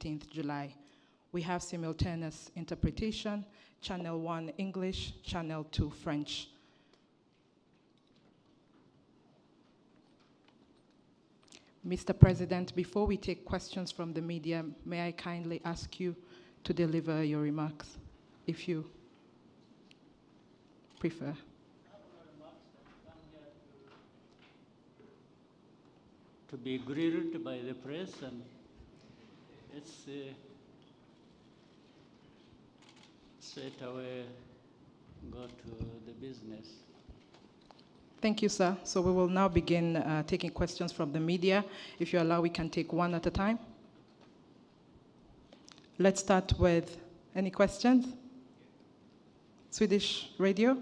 15th July. We have simultaneous interpretation, Channel 1 English, Channel 2 French. Mr. President, before we take questions from the media, may I kindly ask you to deliver your remarks, if you prefer. To be grilled by the press, and it's straight away go to the business. Thank you, sir. So we will now begin taking questions from the media. If you allow, we can take one at a time. Let's start with any questions? Swedish radio?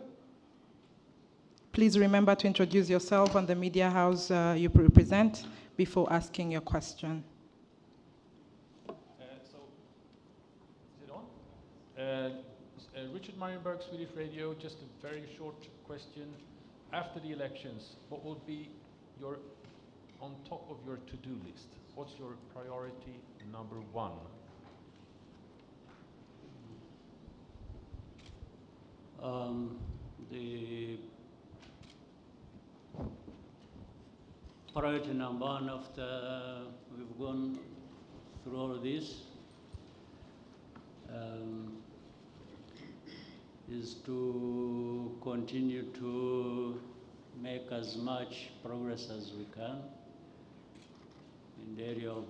Please remember to introduce yourself and the media house you represent before asking your question. Is it on? Richard Marienberg, Swedish Radio. Just a very short question. After the elections, what will be on top of your to-do list? What's your priority number one? The priority number one after we've gone through all this is to continue to make as much progress as we can in the area of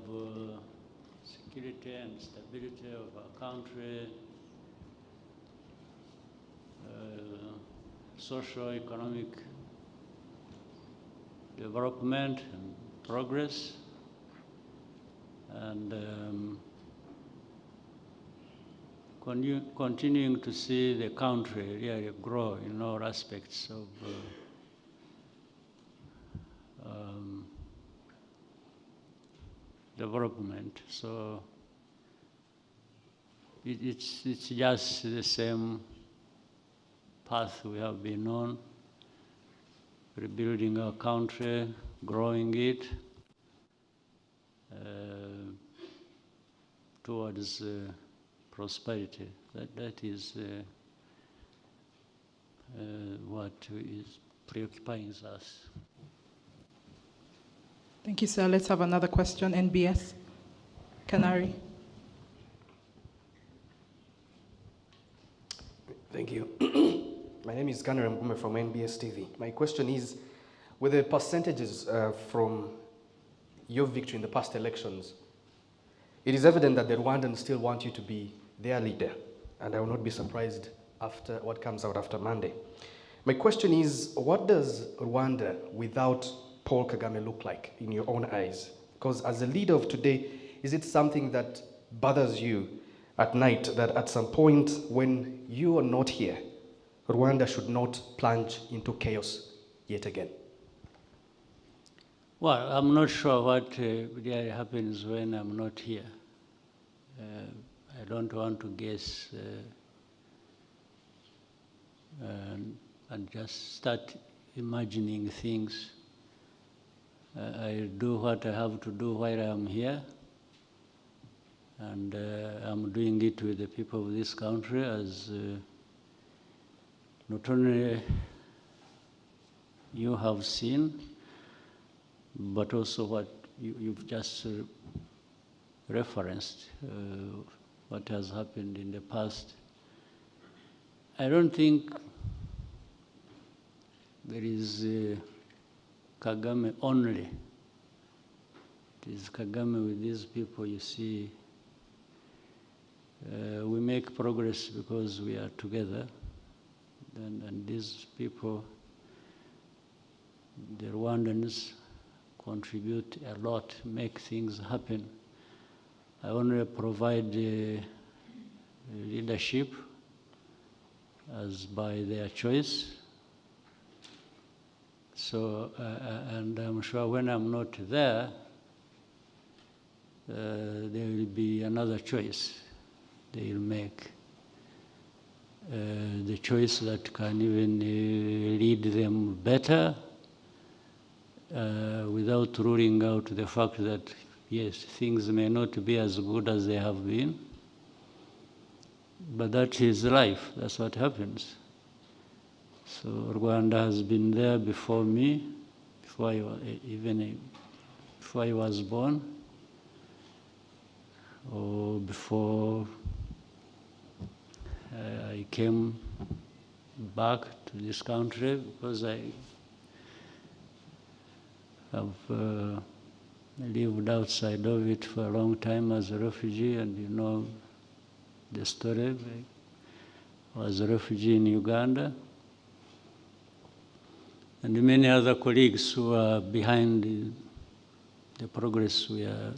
security and stability of our country, socio-economic development and progress, and continuing to see the country really grow in all aspects of development. So it's just the same path we have been on, rebuilding our country, growing it towards prosperity. That is what is preoccupying us. Thank you, sir. Let's have another question. NBS, Canary. Thank you. My name is Kanare Mgume from NBS TV. My question is, with the percentages from your victory in the past elections, it is evident that the Rwandans still want you to be their leader, and I will not be surprised after what comes out after Monday. My question is, what does Rwanda without Paul Kagame look like in your own eyes? Because as a leader of today, is it something that bothers you at night that at some point when you are not here, Rwanda should not plunge into chaos yet again? Well, I'm not sure what really happens when I'm not here. I don't want to guess and just start imagining things. I do what I have to do while I'm here, and I'm doing it with the people of this country as not only you have seen, but also what you've just referenced, what has happened in the past. I don't think there is Kagame only. It is Kagame with these people, you see. We make progress because we are together. And these people, the Rwandans, contribute a lot, make things happen. I only provide leadership as by their choice. So, and I'm sure when I'm not there, there will be another choice they will make. The choice that can even lead them better without ruling out the fact that yes, things may not be as good as they have been, but that is life. That's what happens. So Rwanda has been there before me, before I was born, or before I came back to this country, because I have lived outside of it for a long time as a refugee, and you know the story. I was a refugee in Uganda, and many other colleagues who are behind the progress we are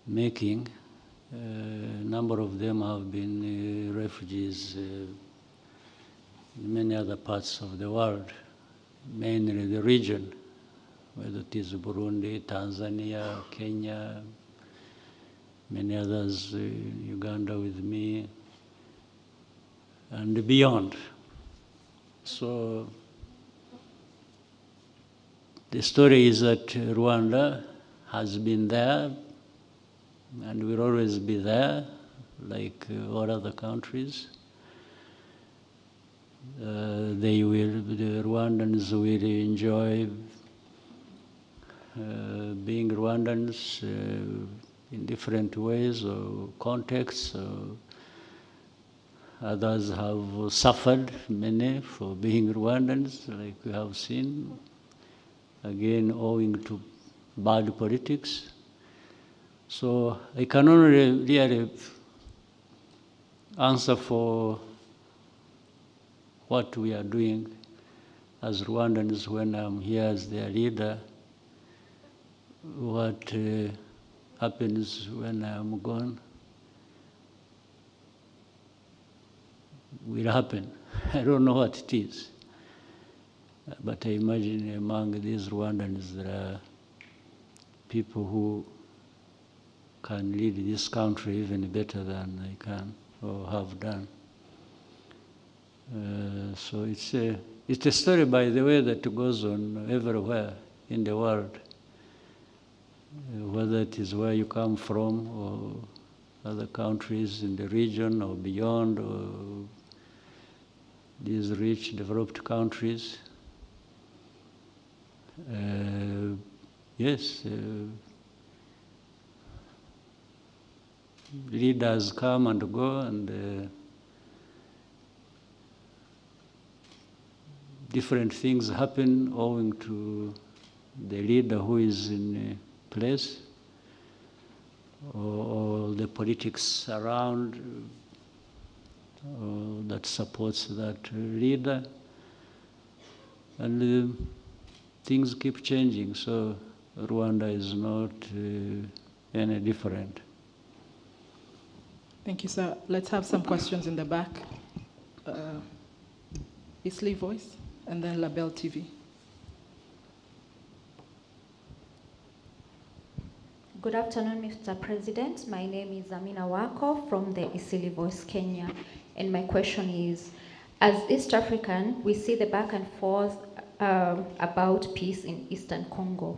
making. A number of them have been refugees in many other parts of the world, mainly the region, whether it is Burundi, Tanzania, Kenya, many others, Uganda with me, and beyond. So the story is that Rwanda has been there and will always be there, like all other countries. The Rwandans will enjoy being Rwandans in different ways or contexts. Others have suffered, many, for being Rwandans, like we have seen, again owing to bad politics. So I can only really answer for what we are doing as Rwandans when I'm here as their leader. What happens when I'm gone will happen. I don't know what it is. But I imagine among these Rwandans there are people who can lead this country even better than I can or have done. So it's a story, by the way, that goes on everywhere in the world, whether it is where you come from or other countries in the region or beyond, or these rich, developed countries. Yes, leaders come and go, and different things happen owing to the leader who is in place, or the politics around that supports that leader, and things keep changing. So Rwanda is not any different. Thank you, sir. Let's have some questions in the back. Isley Voice, and then Label TV. Good afternoon, Mr. President. My name is Amina Wako from the Isili Voice, Kenya. And my question is, as East African, we see the back and forth about peace in Eastern Congo.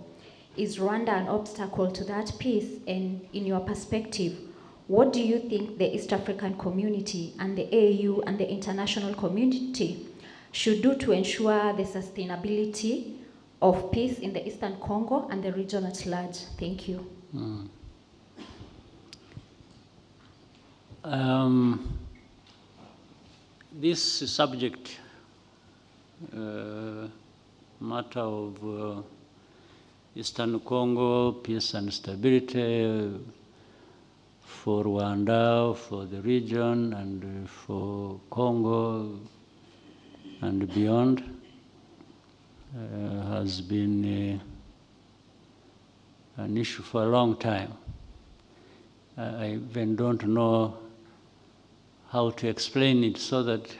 Is Rwanda an obstacle to that peace? And in your perspective, what do you think the East African community and the AU and the international community should do to ensure the sustainability of peace in the Eastern Congo and the region at large? Thank you. This subject, matter of Eastern Congo, peace and stability for Rwanda, for the region, and for Congo and beyond, has been an issue for a long time. I even don't know how to explain it so that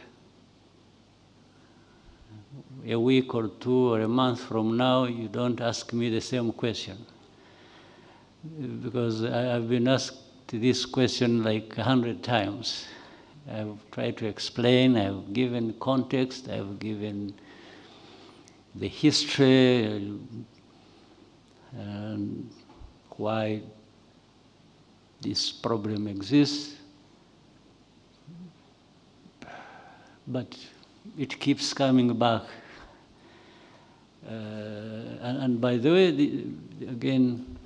a week or two or a month from now you don't ask me the same question. Because I've been asked this question like 100 times. I've tried to explain, I've given context, I've given the history and why this problem exists, but it keeps coming back. And by the way, again,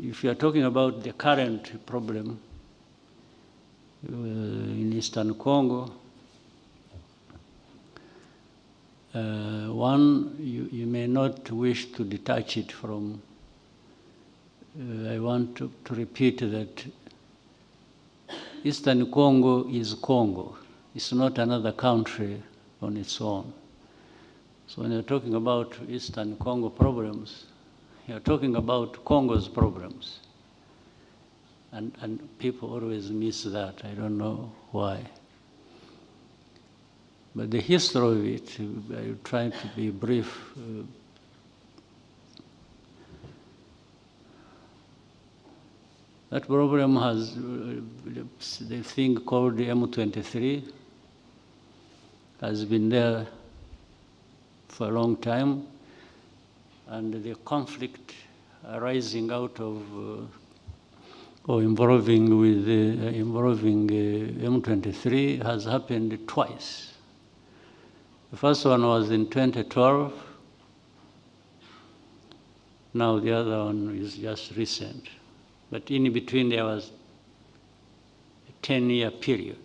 if you are talking about the current problem in Eastern Congo, one, you may not wish to detach it from, I want to repeat that Eastern Congo is Congo. It's not another country on its own. So when you're talking about Eastern Congo problems, you're talking about Congo's problems. And people always miss that. I don't know why. But the history of it, I try to be brief. That problem has the thing called the M23, has been there for a long time, and the conflict arising out of or involving with M23 has happened twice. The first one was in 2012. Now the other one is just recent. But in between there was a 10-year period.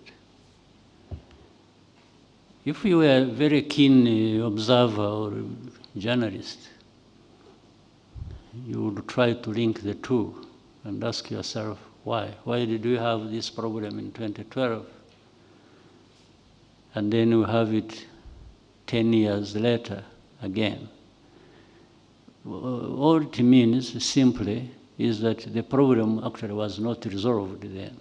If you were a very keen observer or journalist, you would try to link the two and ask yourself, why? Why did we have this problem in 2012? And then we have it 10 years later again. All it means simply is that the problem actually was not resolved then.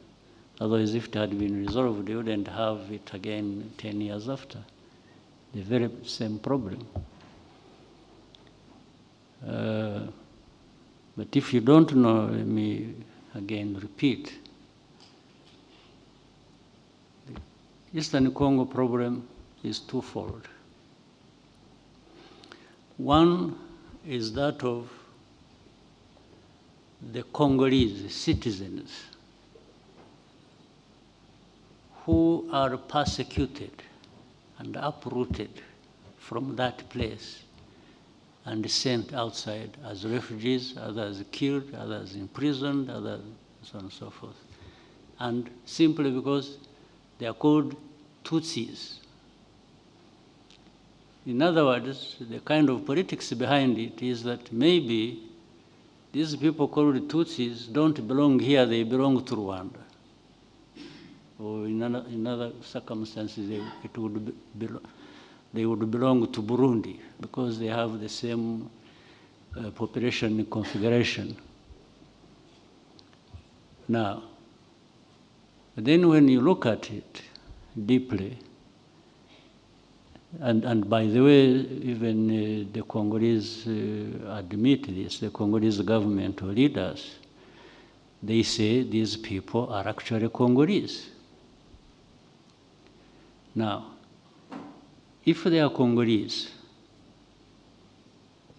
Otherwise, if it had been resolved, you wouldn't have it again 10 years after. The very same problem. But if you don't know, let me again repeat. The Eastern Congo problem is twofold. One is that of the Congolese citizens who are persecuted and uprooted from that place and sent outside as refugees, others killed, others imprisoned, others so on and so forth. And simply because they are called Tutsis. In other words, the kind of politics behind it is that maybe these people called Tutsis don't belong here, they belong to Rwanda. Or in other circumstances, they would belong to Burundi because they have the same population configuration. Now, then when you look at it deeply, and by the way, even the Congolese admit this, the Congolese government or leaders, they say these people are actually Congolese. Now, if they are Congolese,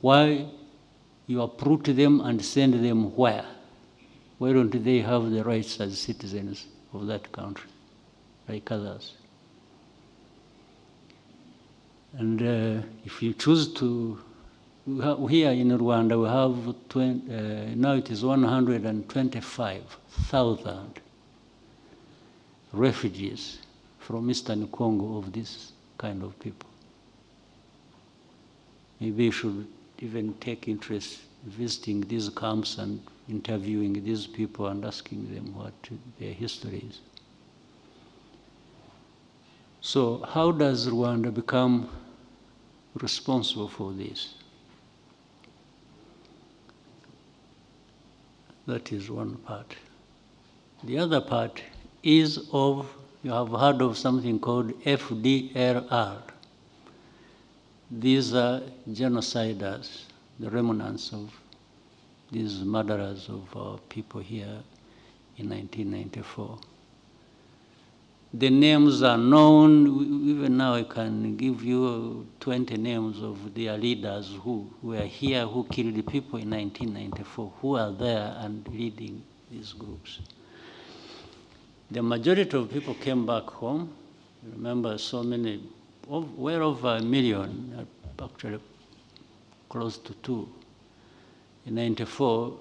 why you uproot them and send them where? Why don't they have the rights as citizens of that country, like others? And if you choose to, here in Rwanda we have, now it is 125,000 refugees from Eastern Congo of this kind of people. Maybe you should even take interest in visiting these camps and interviewing these people and asking them what their history is. So how does Rwanda become responsible for this? That is one part. The other part is of, you have heard of something called FDLR. These are genociders, the remnants of these murderers of our people here in 1994. The names are known. Even now I can give you 20 names of their leaders who were here, who killed people in 1994, who are there and leading these groups. The majority of people came back home. Remember, so many, well over 1 million, actually close to 2. In 94,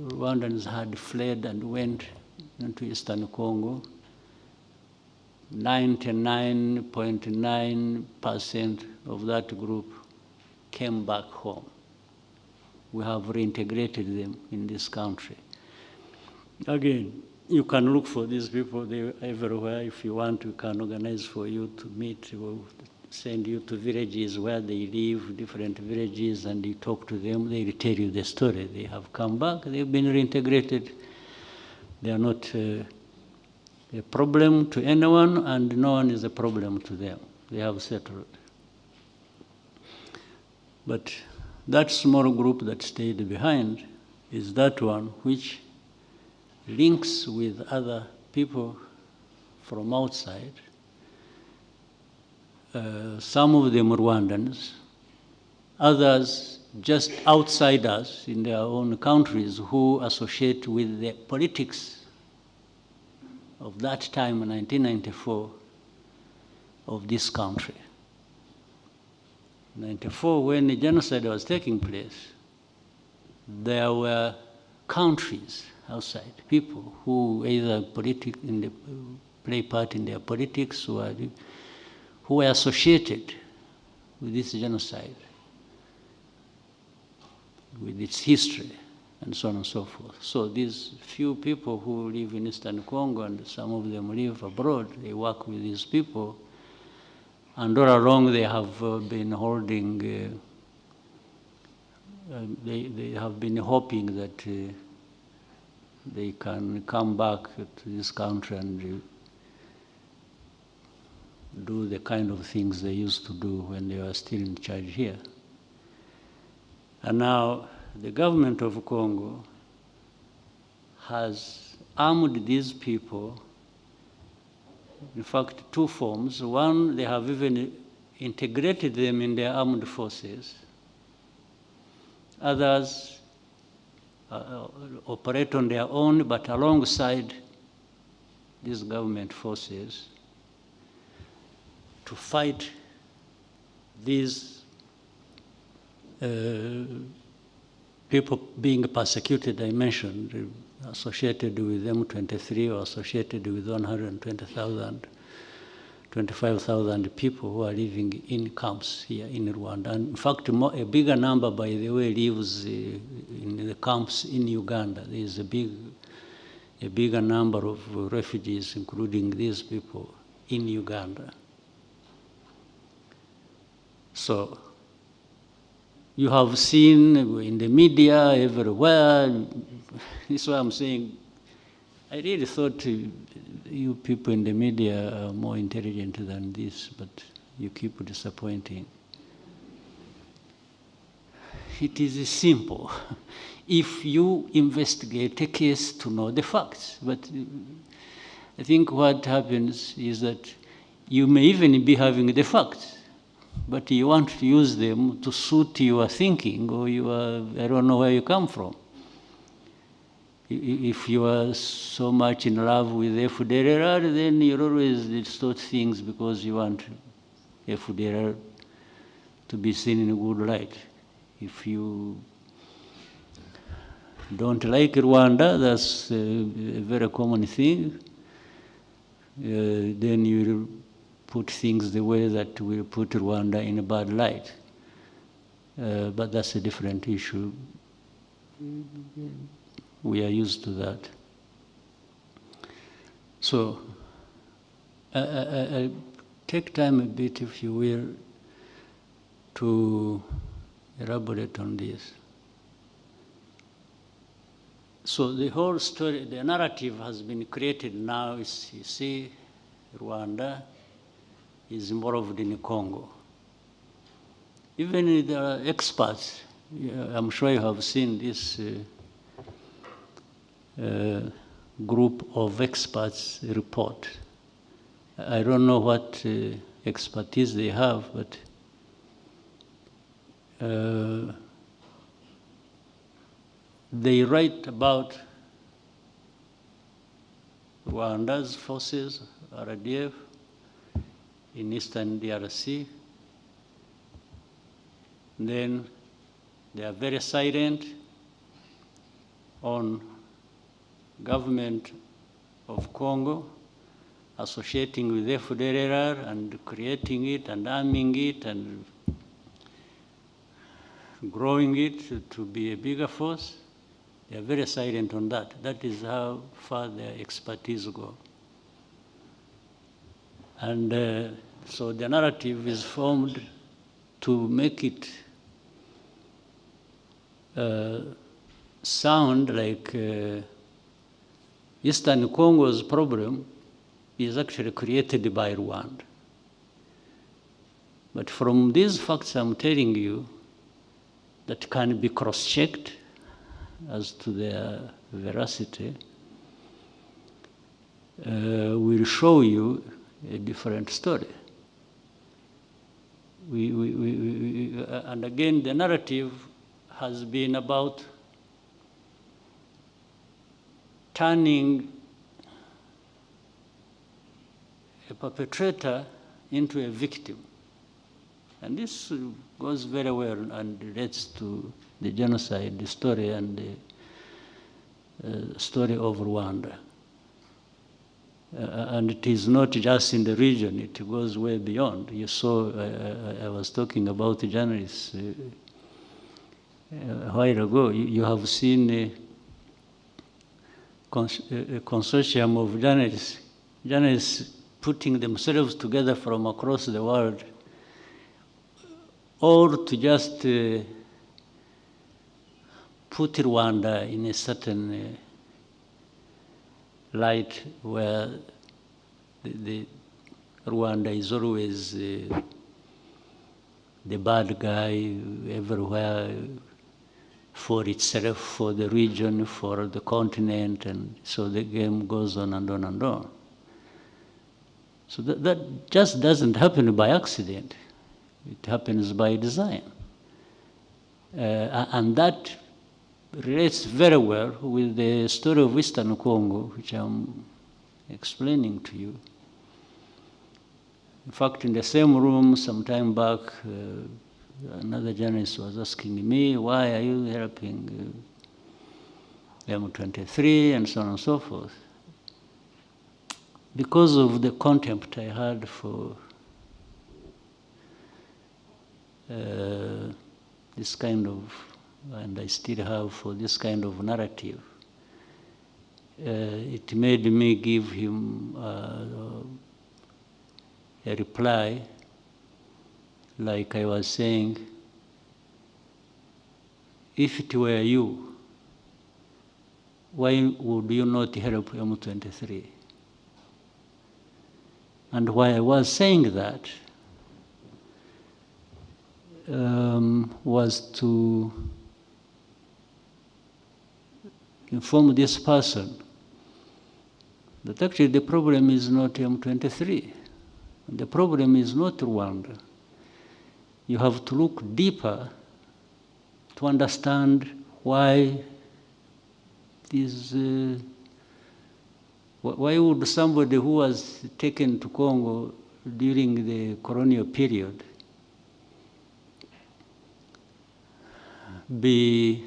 Rwandans had fled and went into Eastern Congo. 99.9% of that group came back home. We have reintegrated them in this country. Again, you can look for these people everywhere. If you want, we can organize for you to meet. We'll send you to villages where they live, different villages, and you talk to them. They will tell you the story. They have come back. They've been reintegrated. They are not a problem to anyone, and no one is a problem to them. They have settled. But that small group that stayed behind is that one which links with other people from outside. Some of them Rwandans, others just outsiders in their own countries who associate with the politics of that time in 1994 of this country. 1994, when the genocide was taking place, there were countries outside, people who either play part in their politics or who were associated with this genocide, with its history, and so on and so forth. So these few people who live in Eastern Congo, and some of them live abroad, they work with these people, and all along they have been holding, they have been hoping that they can come back to this country and do the kind of things they used to do when they were still in charge here. And now the government of Congo has armed these people, in fact, 2 forms. One, they have even integrated them in their armed forces. Others operate on their own, but alongside these government forces to fight these people being persecuted, I mentioned, associated with M23 or associated with 120,000, 25,000 people who are living in camps here in Rwanda. And in fact, a bigger number, by the way, lives in the camps in Uganda. There is a bigger number of refugees, including these people, in Uganda. So you have seen in the media everywhere. This is why I'm saying, I really thought you people in the media are more intelligent than this, but you keep disappointing. It is simple. If you investigate a case to know the facts, but I think what happens is that you may even be having the facts, but you want to use them to suit your thinking or I don't know where you come from. If you are so much in love with FDLR, then you always distort things because you want FDLR to be seen in a good light. If you don't like Rwanda, that's a very common thing, then you put things the way that will put Rwanda in a bad light. But that's a different issue. We are used to that. So I'll take time a bit, if you will, to elaborate on this. So the whole story, the narrative has been created now. You see, Rwanda is involved in Congo. Even the experts, I'm sure you have seen this group of experts report. I don't know what expertise they have, but they write about Rwanda's forces, RDF, in eastern DRC. Then they are very silent on government of Congo, associating with FDLR and creating it and arming it and growing it to be a bigger force. They are very silent on that. That is how far their expertise go. And so the narrative is formed to make it sound like Eastern Congo's problem is actually created by Rwanda. But from these facts I'm telling you, that can be cross-checked as to their veracity, will show you a different story. And again, the narrative has been about turning a perpetrator into a victim. And this goes very well and relates to the genocide story and the story of Rwanda. And it is not just in the region, it goes way beyond. You saw, I was talking about the journalists a while ago. You have seen a consortium of journalists putting themselves together from across the world, or to just put Rwanda in a certain light where the Rwanda is always the bad guy everywhere, for itself, for the region, for the continent, and so the game goes on and on and on. So that just doesn't happen by accident. It happens by design. And that relates very well with the story of Eastern Congo, which I'm explaining to you. In fact, in the same room some time back, another journalist was asking me, why are you helping M23 and so on and so forth? Because of the contempt I had for this kind of, and I still have for this kind of narrative. It made me give him a reply, like I was saying, if it were you, why would you not help M23? And why I was saying that was to inform this person that actually the problem is not M23. The problem is not Rwanda. You have to look deeper to understand why this. Why would somebody who was taken to Congo during the colonial period be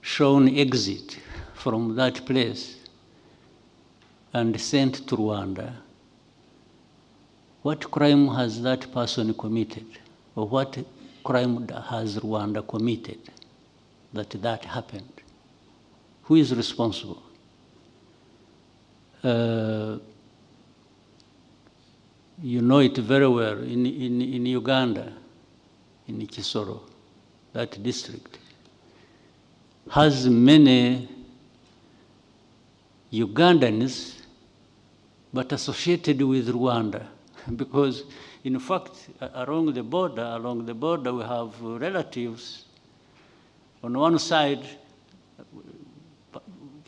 shown exit from that place and sent to Rwanda? What crime has that person committed? Or what crime has Rwanda committed that happened? Who is responsible? You know it very well in Uganda, in Kisoro, that district has many Ugandans, but associated with Rwanda, because in fact, along the border we have relatives on one side,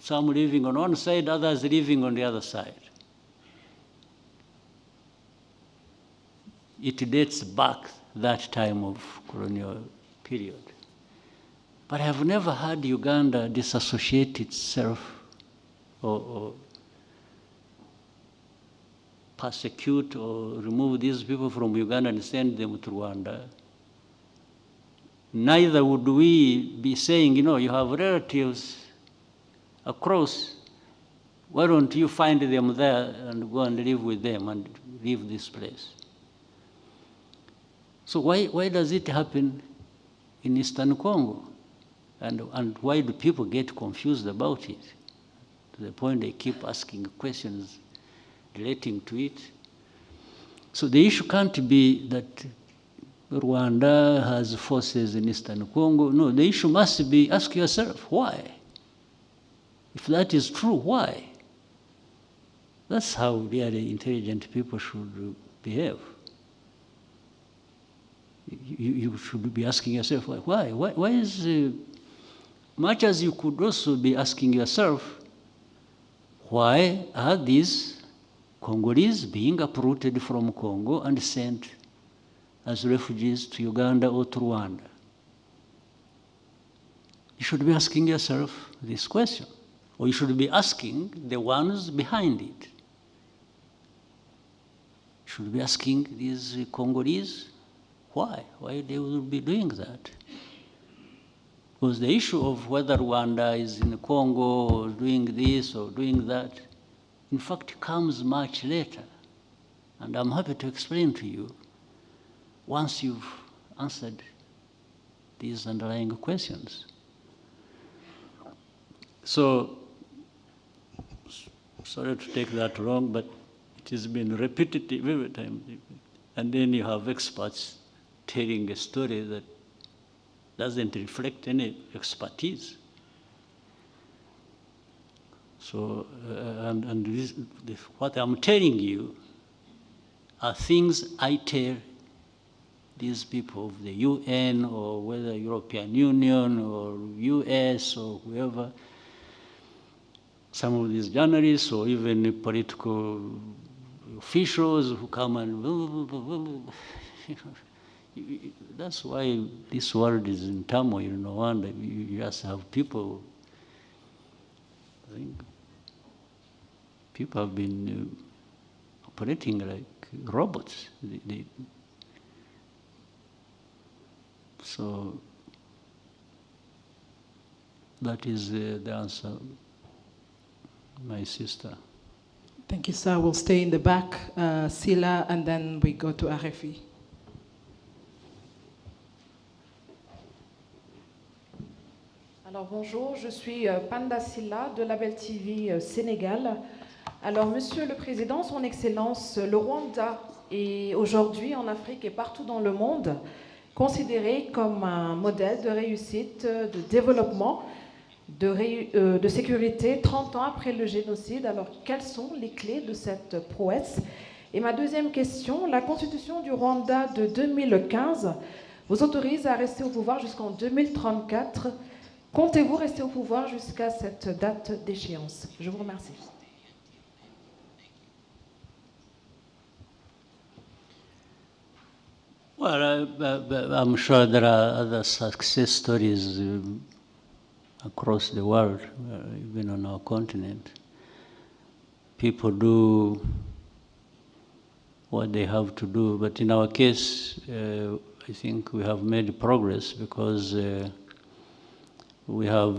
some living on one side, others living on the other side. It dates back that time of colonial period. But I have never had Uganda disassociate itself or persecute or remove these people from Uganda and send them to Rwanda, neither would we be saying, you know, you have relatives across, why don't you find them there and go and live with them and leave this place? So why does it happen in Eastern Congo? And why do people get confused about it? To the point they keep asking questions relating to it. So the issue can't be that Rwanda has forces in Eastern Congo. No, the issue must be, ask yourself, why? If that is true, why? That's how really intelligent people should behave. You should be asking yourself, why? Why is, much as you could also be asking yourself, why are these Congolese being uprooted from Congo and sent as refugees to Uganda or to Rwanda? You should be asking yourself this question, or you should be asking the ones behind it. You should be asking these Congolese, why they will be doing that? Because the issue of whether Rwanda is in Congo or doing this or doing that, in fact, comes much later. And I'm happy to explain to you once you've answered these underlying questions. So, sorry to take that long, but it has been repetitive every time. And then you have experts telling a story that doesn't reflect any expertise. So, what I'm telling you are things I tell these people of the UN or whether European Union or US or whoever, some of these journalists or even political officials who come and that's why this world is in turmoil. No wonder you just have people. I think people have been operating like robots. So that is the answer, my sister. Thank you, sir. We'll stay in the back, Sila, and then we go to RFI. Alors bonjour, je suis Panda Silla de Label TV Sénégal. Alors Monsieur le Président, Son Excellence, le Rwanda est aujourd'hui en Afrique et partout dans le monde considéré comme un modèle de réussite, de développement, de sécurité 30 ans après le génocide. Alors quelles sont les clés de cette prouesse? Et ma deuxième question, la Constitution du Rwanda de 2015 vous autorise à rester au pouvoir jusqu'en 2034. Comptez-vous rester au pouvoir jusqu'à cette date d'échéance? Je vous remercie. Well, I'm sure there are other success stories across the world, even on our continent. People do what they have to do, but in our case, I think we have made progress because we have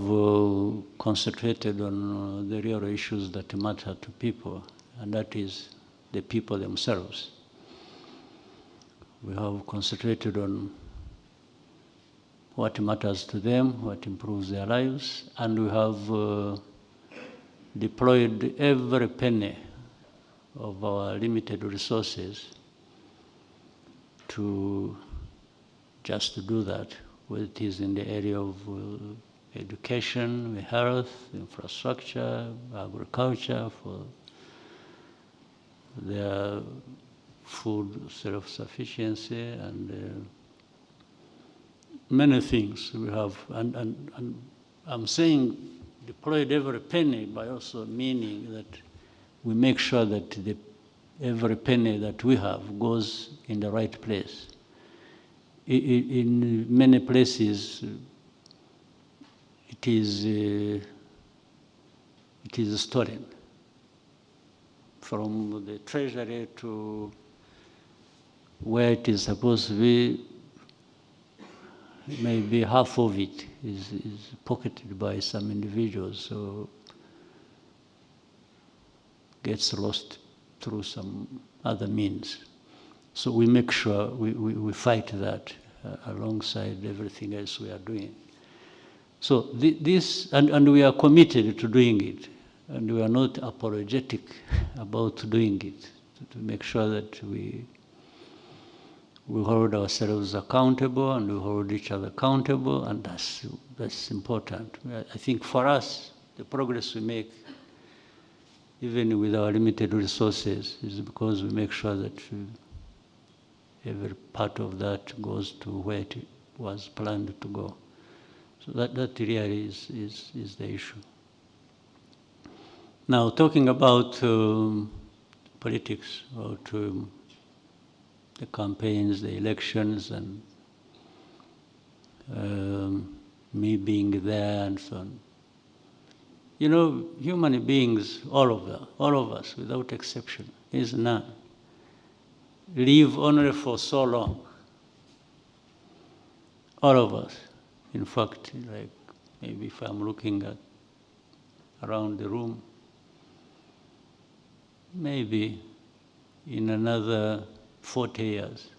concentrated on the real issues that matter to people, and that is the people themselves. We have concentrated on what matters to them, what improves their lives, and we have deployed every penny of our limited resources to just do that, whether it is in the area of education, health, infrastructure, agriculture, for their food self-sufficiency, and many things we have. And I'm saying deployed every penny by also meaning that we make sure that every penny that we have goes in the right place. In many places, it is stolen. from the treasury to where it is supposed to be, maybe half of it is pocketed by some individuals, so gets lost through some other means. So we make sure we fight that alongside everything else we are doing. So this, and we are committed to doing it, and we are not apologetic about doing it, to make sure that we hold ourselves accountable and we hold each other accountable, and that's important. I think for us, the progress we make, even with our limited resources, is because we make sure that every part of that goes to where it was planned to go. So that really is the issue. Now, talking about politics, about the campaigns, the elections, and me being there and so on. You know, human beings, all of us, without exception, is none, live only for so long. All of us. In fact, like maybe if I'm looking at around the room, maybe in another 40 years,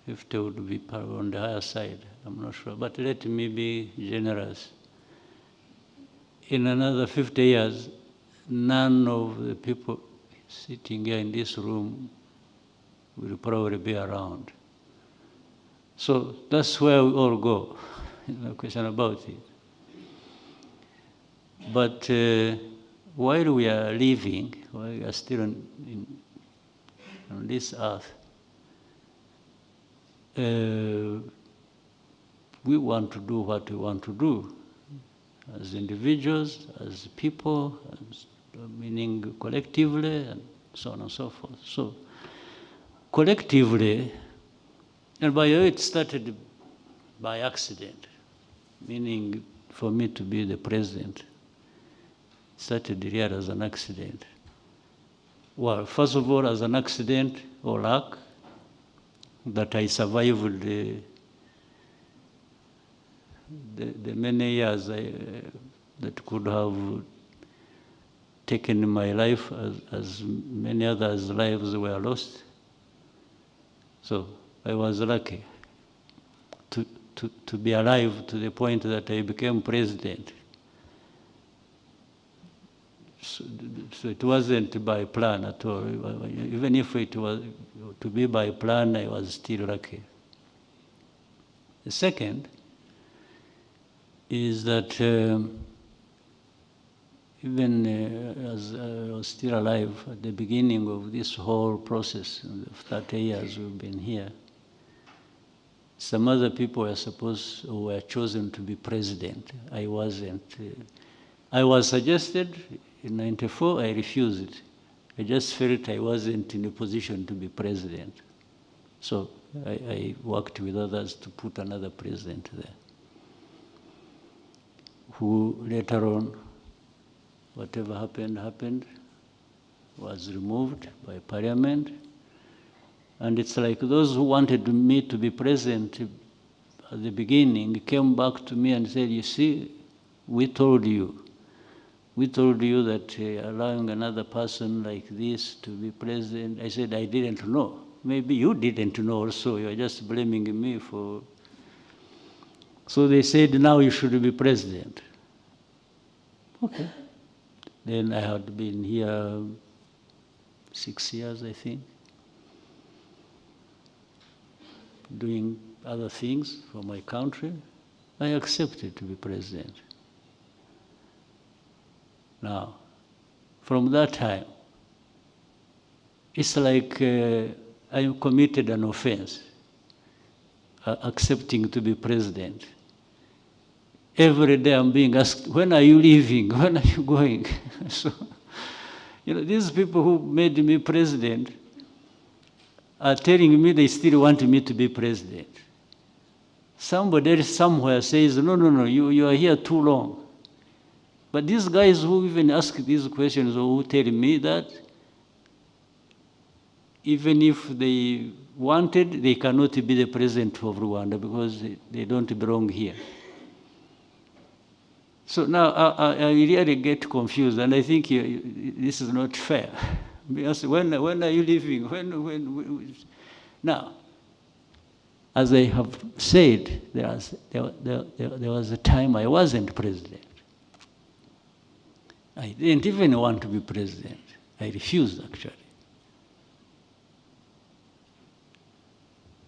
50 would be on the higher side, I'm not sure, but let me be generous. In another 50 years, none of the people sitting here in this room will probably be around. So that's where we all go, no question about it. But while we are living, while we are still on this earth, we want to do what we want to do as individuals, as people, meaning collectively, and so on and so forth. So collectively, and by the way, it started by accident, meaning for me to be the president, it started here as an accident. Well, first of all, as an accident or luck, that I survived the many years that could have taken my life, as many others' lives were lost. So I was lucky to be alive to the point that I became president. So it wasn't by plan at all. Even if it was to be by plan, I was still lucky. The second is that even as I was still alive at the beginning of this whole process, of 30 years we've been here, some other people were chosen to be president. I wasn't. I was suggested in '94, I refused. I just felt I wasn't in a position to be president. So I worked with others to put another president there, who later on, whatever happened, was removed by Parliament. And it's like those who wanted me to be president at the beginning came back to me and said, you see, we told you that allowing another person like this to be president. I said, I didn't know. Maybe you didn't know also, you're just blaming me for. So they said, now you should be president. Okay. Then I had been here 6 years, I think, doing other things for my country. I accepted to be president. Now, from that time, it's like I committed an offense, accepting to be president. Every day I'm being asked, when are you leaving? When are you going? So, these people who made me president are telling me they still want me to be president. Somebody somewhere says, no, you are here too long. But these guys who even ask these questions or who tell me that even if they wanted, they cannot be the president of Rwanda because they don't belong here. So now I really get confused, and I think this is not fair. Because when are you leaving? Now, as I have said, there was a time I wasn't president. I didn't even want to be president. I refused, actually.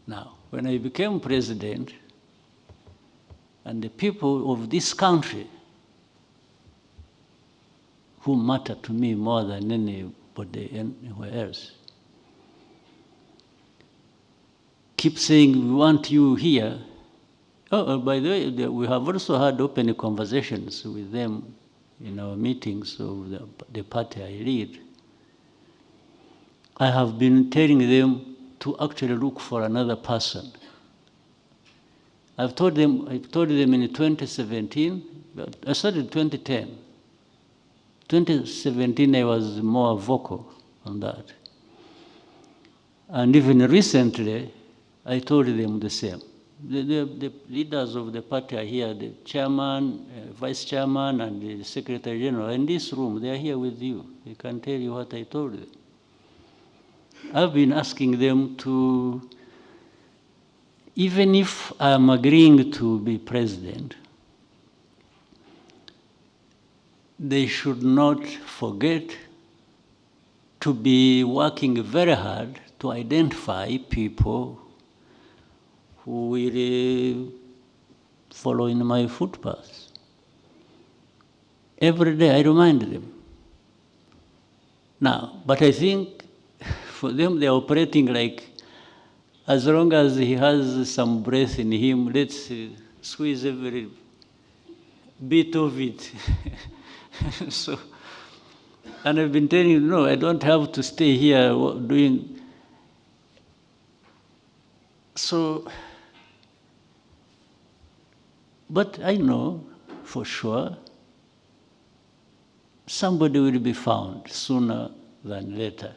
Now, when I became president, and the people of this country, who matter to me more than anybody anywhere else, keep saying, we want you here. Oh, by the way, we have also had open conversations with them in our meetings of the party I lead. I have been telling them to actually look for another person. I told them in 2017, but I started 2010. 2017, I was more vocal on that. And even recently, I told them the same. The leaders of the party are here, the chairman, vice chairman, and the secretary general in this room. They are here with you. They can tell you what I told them. I've been asking them to, even if I'm agreeing to be president, they should not forget to be working very hard to identify people who will follow in my footpaths. Every day I remind them. Now, but I think for them they're operating like, as long as he has some breath in him, let's squeeze every bit of it. So, and I've been telling you, no, I don't have to stay here doing. So, but I know for sure somebody will be found sooner than later,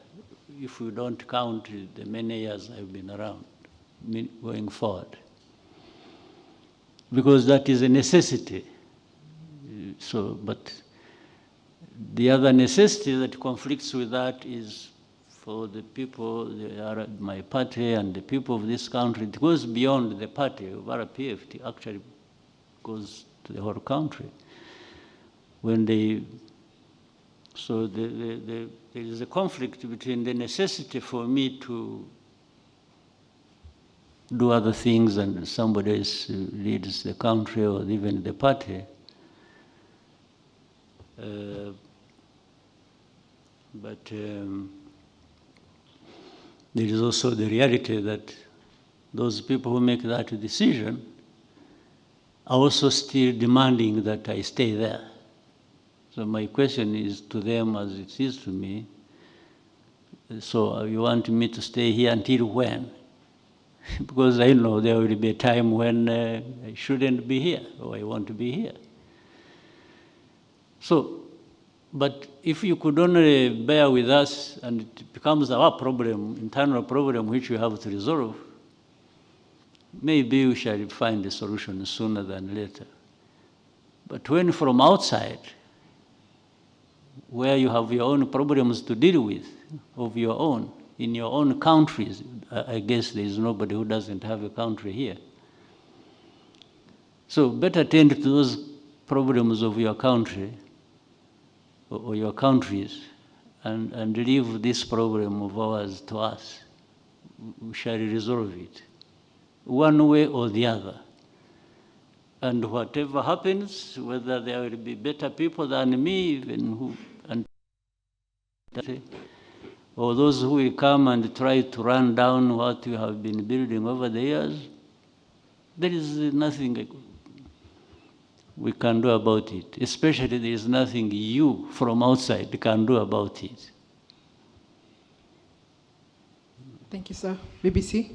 if we don't count the many years I've been around, going forward. Because that is a necessity. So, but the other necessity that conflicts with that is for the people, my party and the people of this country. It goes beyond the party of RPF. It actually goes to the whole country. When so there is a conflict between the necessity for me to do other things and somebody else leads the country or even the party. But there is also the reality that those people who make that decision are also still demanding that I stay there. So my question is to them as it is to me, so you want me to stay here until when? Because I know there will be a time when I shouldn't be here or I want to be here. So, but if you could only bear with us and it becomes our problem, internal problem which we have to resolve, maybe we shall find a solution sooner than later. But when from outside, where you have your own problems to deal with, of your own, in your own countries, I guess there is nobody who doesn't have a country here. So better tend to those problems of your country, or your countries, and leave this problem of ours to us. We shall resolve it, one way or the other. And whatever happens, whether there will be better people than me, even or those who will come and try to run down what you have been building over the years, there is nothing we can do about it. Especially there is nothing you from outside can do about it. Thank you, sir. BBC.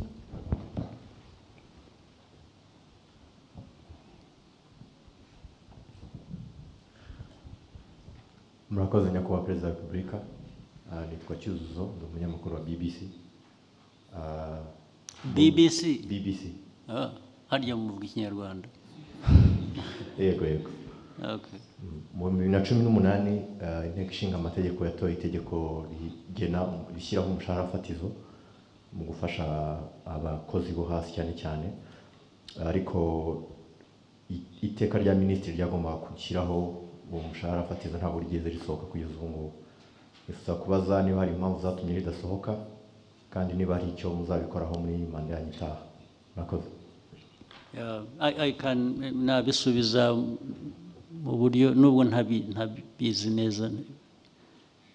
Murakoze nyakubahwa Perezida wa Repubulika. Nitwa Cyuzuzo, ndi umunyamakuru wa BBC. BBC? BBC. Hariya muvuga Ikinyarwanda? Yego. Okay. Mu 2018 inteko ishinga amategeko yatoye itegeko rishyiraho umushahara fatizo mu gufasha abakozi bo hasi cyane, ariko iteka rya minisitiri ryagombaga gushyiraho uwo mushahara fatizo ntabwo rigeze risohoka kugeza ubu ngubu. Nifuza kubaza niba hari impamvu zatumye ridasohoka kandi niba hari icyo muzabikoraho muri manda yanyu itaha. Murakoze. I can nabisubiza mu buryo nubwo ntabizi neza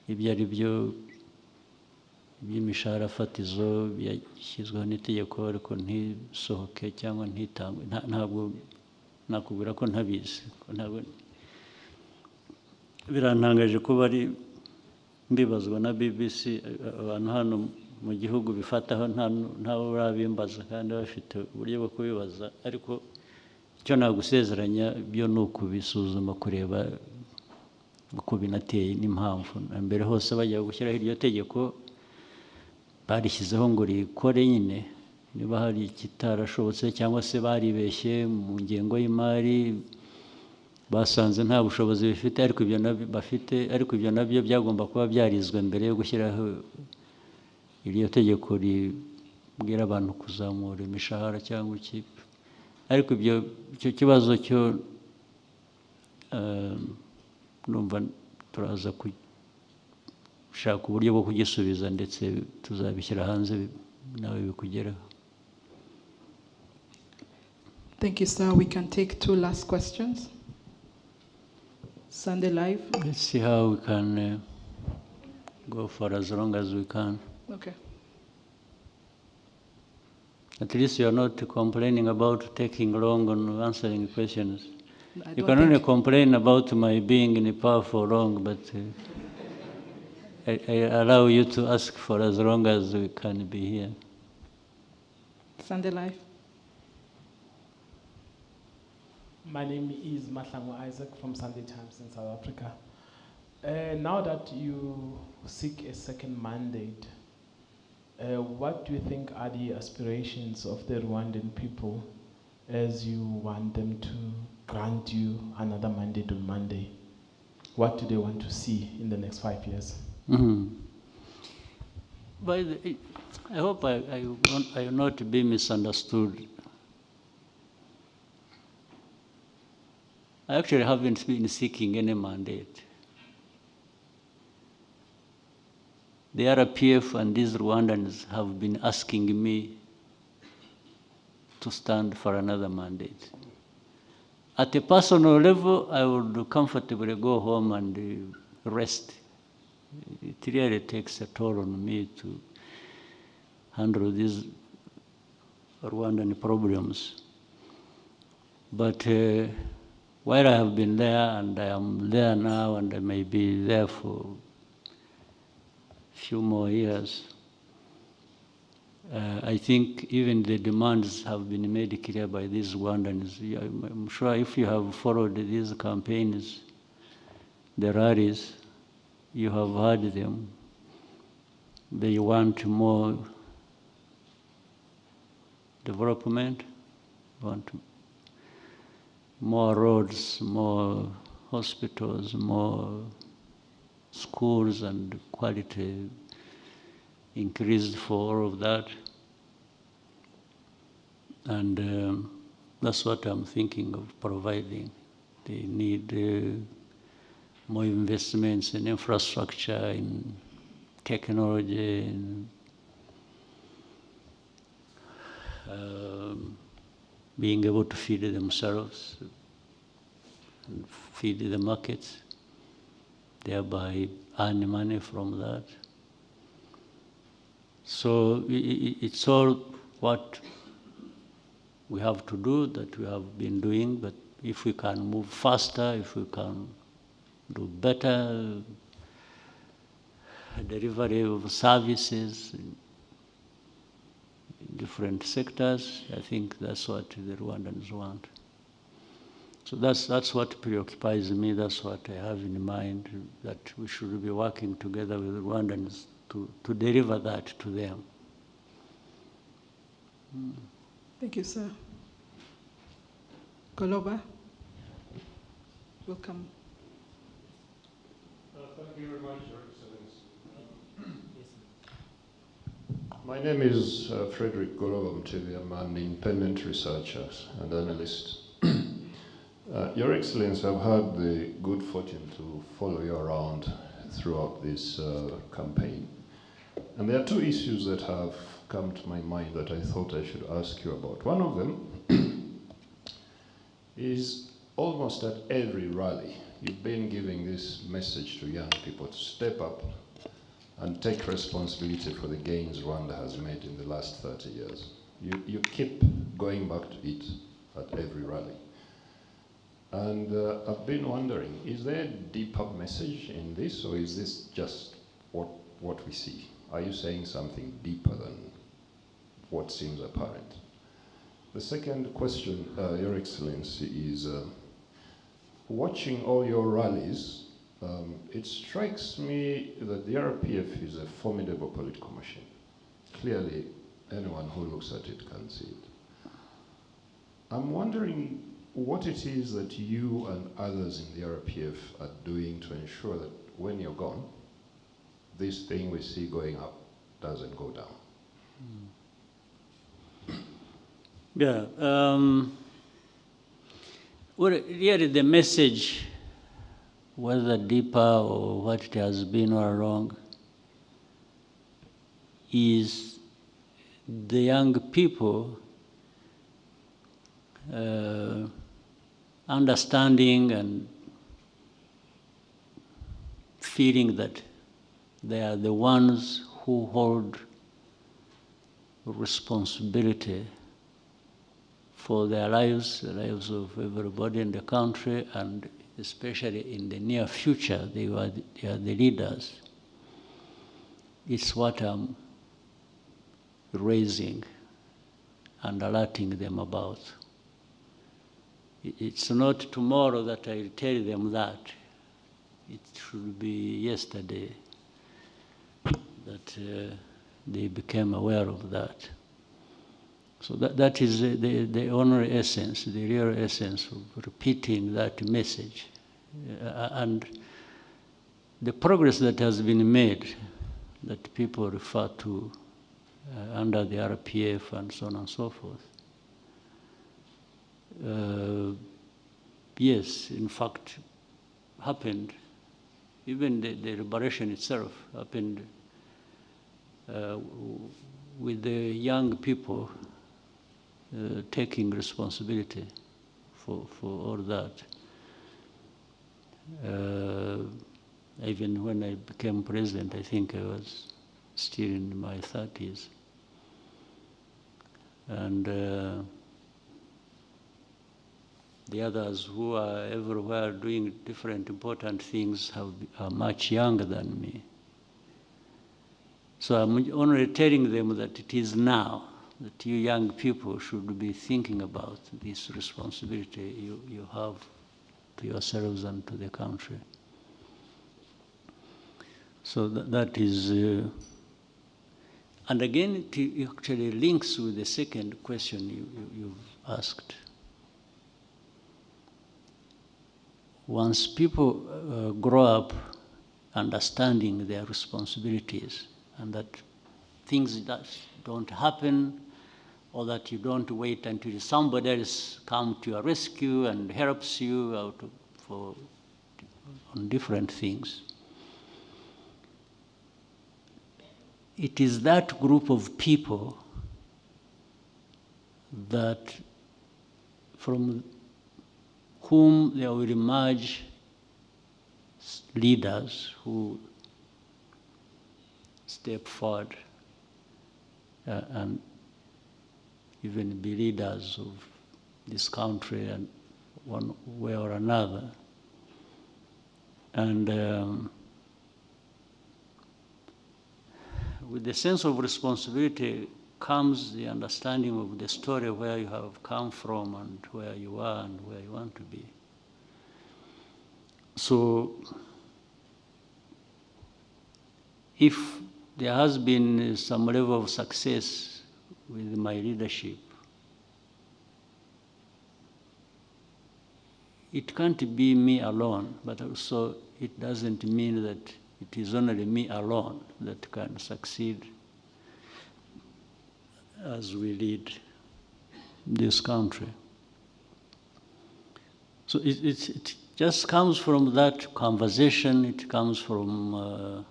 ibyo ari byo by'imishahara fatizo byashyizweho n'itegeko ariko ntisohoke cyangwa ntitangwe. Ntabwo nakubwira ko ntabizi. Birantangaje ko bari mbibazwa na BBC, abantu hano mu gihugu bifataho ntawe urabimbaza kandi bafite uburyo bwo kubibaza, ariko icyo nagusezeranya byo ni ukubisuzuma kureba uko binateye n'impamvu. Mbere hose bajya gushyiraho iryo tegeko barishyizeho ngo rikore nyine, niba hari ikitarashobotse cyangwa se baribeshye mu ngengo y'imari basanze nta bushobozi bifite, ariko ibyo nabyo byagomba kuba byarizwe mbere yo gushyiraho iryo tegeko ribwira abantu kuzamura imishahara cyangwa ikipe. Ariko icyo kibazo cyo numva turaza gushaka uburyo bwo kugisubiza ndetse tuzabishyira hanze nawe bikugeraho. Thank you, sir. We can take 2 last questions. Sunday Live. Let's see how we can go for as long as we can. Okay. At least you are not complaining about taking long on answering questions. You don't can only think- complain about my being in power for long, but I allow you to ask for as long as we can be here. Sunday Live. My name is Mahlangu Isaac from Sunday Times in South Africa. Now that you seek a second mandate, what do you think are the aspirations of the Rwandan people as you want them to grant you another mandate on Monday? What do they want to see in the next 5 years? But I hope I will not be misunderstood. I actually haven't been seeking any mandate. The RPF and these Rwandans have been asking me to stand for another mandate. At a personal level, I would comfortably go home and rest. It really takes a toll on me to handle these Rwandan problems. But while I have been there, and I am there now, and I may be there for a few more years, I think even the demands have been made clear by these Rwandans. I'm sure if you have followed these campaigns, the rallies, you have heard them. They want more development, want more roads, more hospitals, more schools, and quality increased for all of that. And that's what I'm thinking of providing. They need more investments in infrastructure, in technology, in being able to feed themselves and feed the markets, thereby earn money from that. So it's all what we have to do, that we have been doing, but if we can move faster, if we can do better delivery of services in different sectors, I think that's what the Rwandans want. So that's what preoccupies me, that's what I have in mind, that we should be working together with Rwandans to deliver that to them. Thank you, sir. Goloba, welcome. Thank you very much, Your Excellency. My name is Frederick Goloba Mtevi. I'm an independent researcher and analyst. Your Excellency, I've had the good fortune to follow you around throughout this campaign. And there are two issues that have come to my mind that I thought I should ask you about. One of them is almost at every rally, you've been giving this message to young people to step up and take responsibility for the gains Rwanda has made in the last 30 years. You keep going back to it at every rally. And I've been wondering, is there a deeper message in this, or is this just what we see? Are you saying something deeper than what seems apparent? The second question, Your Excellency, is watching all your rallies, it strikes me that the RPF is a formidable political machine. Clearly, anyone who looks at it can see it. I'm wondering what it is that you and others in the RPF are doing to ensure that when you're gone, this thing we see going up doesn't go down. Yeah. Well, really the message, whether deeper or what it has been all along, is the young people understanding and feeling that they are the ones who hold responsibility for their lives, the lives of everybody in the country, and especially in the near future, they are the leaders. It's what I'm raising and alerting them about. It's not tomorrow that I'll tell them that. It should be yesterday that they became aware of that. So that is the only essence, the real essence of repeating that message. And the progress that has been made, that people refer to under the RPF and so on and so forth. Yes, in fact, happened. Even the liberation itself happened with the young people taking responsibility for all that. Even when I became president, I think I was still in my 30s. And the others who are everywhere doing different important things are much younger than me. So I'm only telling them that it is now that you young people should be thinking about this responsibility you have to yourselves and to the country. So that is, and again, it actually links with the second question you've asked. Once people grow up understanding their responsibilities and that things that don't happen or that you don't wait until somebody else comes to your rescue and helps you on different things. It is that group of people that from whom there will emerge leaders who step forward and even be leaders of this country and one way or another. And with the sense of responsibility comes the understanding of the story, where you have come from and where you are and where you want to be. So if there has been some level of success with my leadership, it can't be me alone, but also it doesn't mean that it is only me alone that can succeed as we lead this country. So it just comes from that conversation, it comes from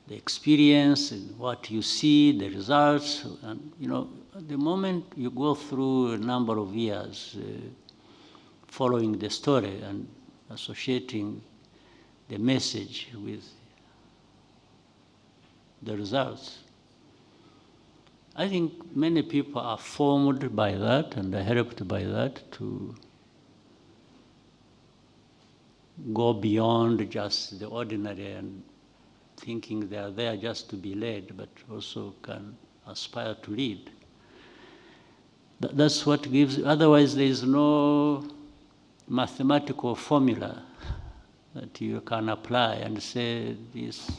the experience and what you see, the results. And the moment you go through a number of years following the story and associating the message with the results, I think many people are formed by that and are helped by that to go beyond just the ordinary and thinking they are there just to be led, but also can aspire to lead. That's what gives, otherwise there is no mathematical formula that you can apply and say this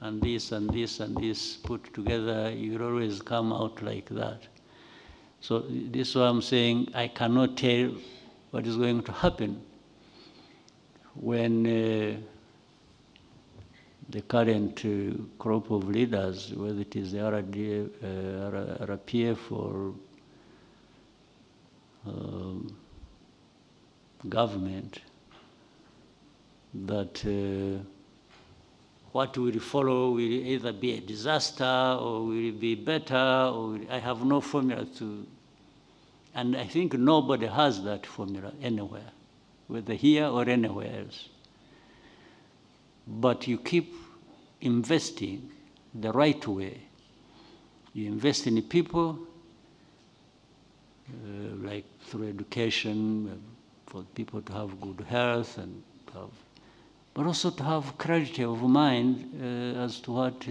and this and this and this put together, you will always come out like that. So this is why I'm saying I cannot tell what is going to happen when the current crop of leaders, whether it is the RPF or government, that what will follow will either be a disaster or will be better, or I have no formula to, and I think nobody has that formula anywhere, whether here or anywhere else. But you keep investing the right way. You invest in people, like through education, for people to have good health and have, but also to have clarity of mind as to what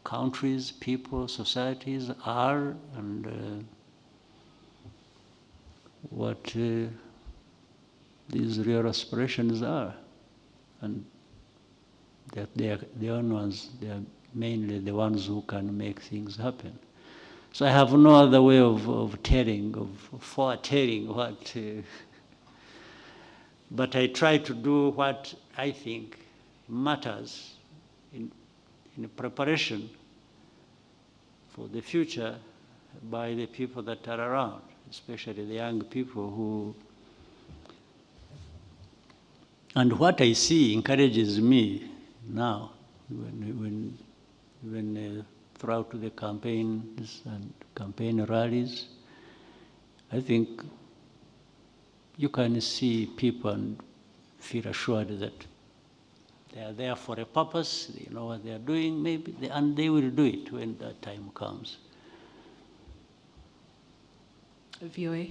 countries, people, societies are, and what these real aspirations are. And that they are the only ones, they are mainly the ones who can make things happen. So I have no other way of telling, of foretelling what, but I try to do what I think matters in preparation for the future by the people that are around, especially the young people who, and what I see encourages me now when throughout the campaigns and campaign rallies, I think you can see people and feel assured that they are there for a purpose, they know what they are doing, maybe, and they will do it when that time comes. VOA.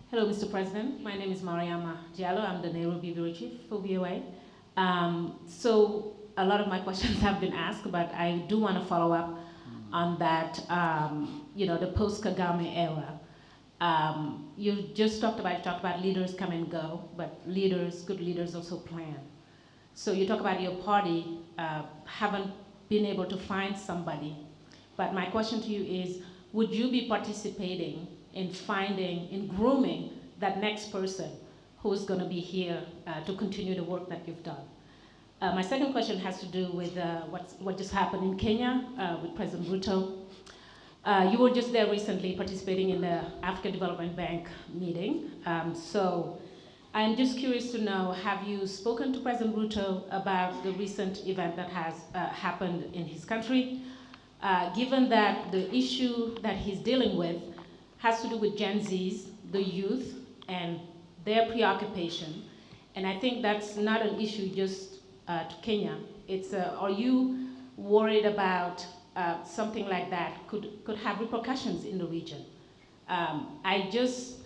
Hello, Mr. President. My name is Mariama Diallo. I'm the Nairobi Bureau Chief for VOA. So a lot of my questions have been asked, but I do want to follow up on that, the post-Kagame era. You just talked about leaders come and go, but good leaders also plan. So you talk about your party haven't been able to find somebody, but my question to you is, would you be participating in grooming that next person who's going to be here to continue the work that you've done? My second question has to do with what just happened in Kenya with President Ruto. You were just there recently participating in the African Development Bank meeting. So I'm just curious to know, have you spoken to President Ruto about the recent event that has happened in his country? Given that the issue that he's dealing with has to do with Gen Zs, the youth, and their preoccupation. And I think that's not an issue just to Kenya. It's, are you worried about something like that could have repercussions in the region? I just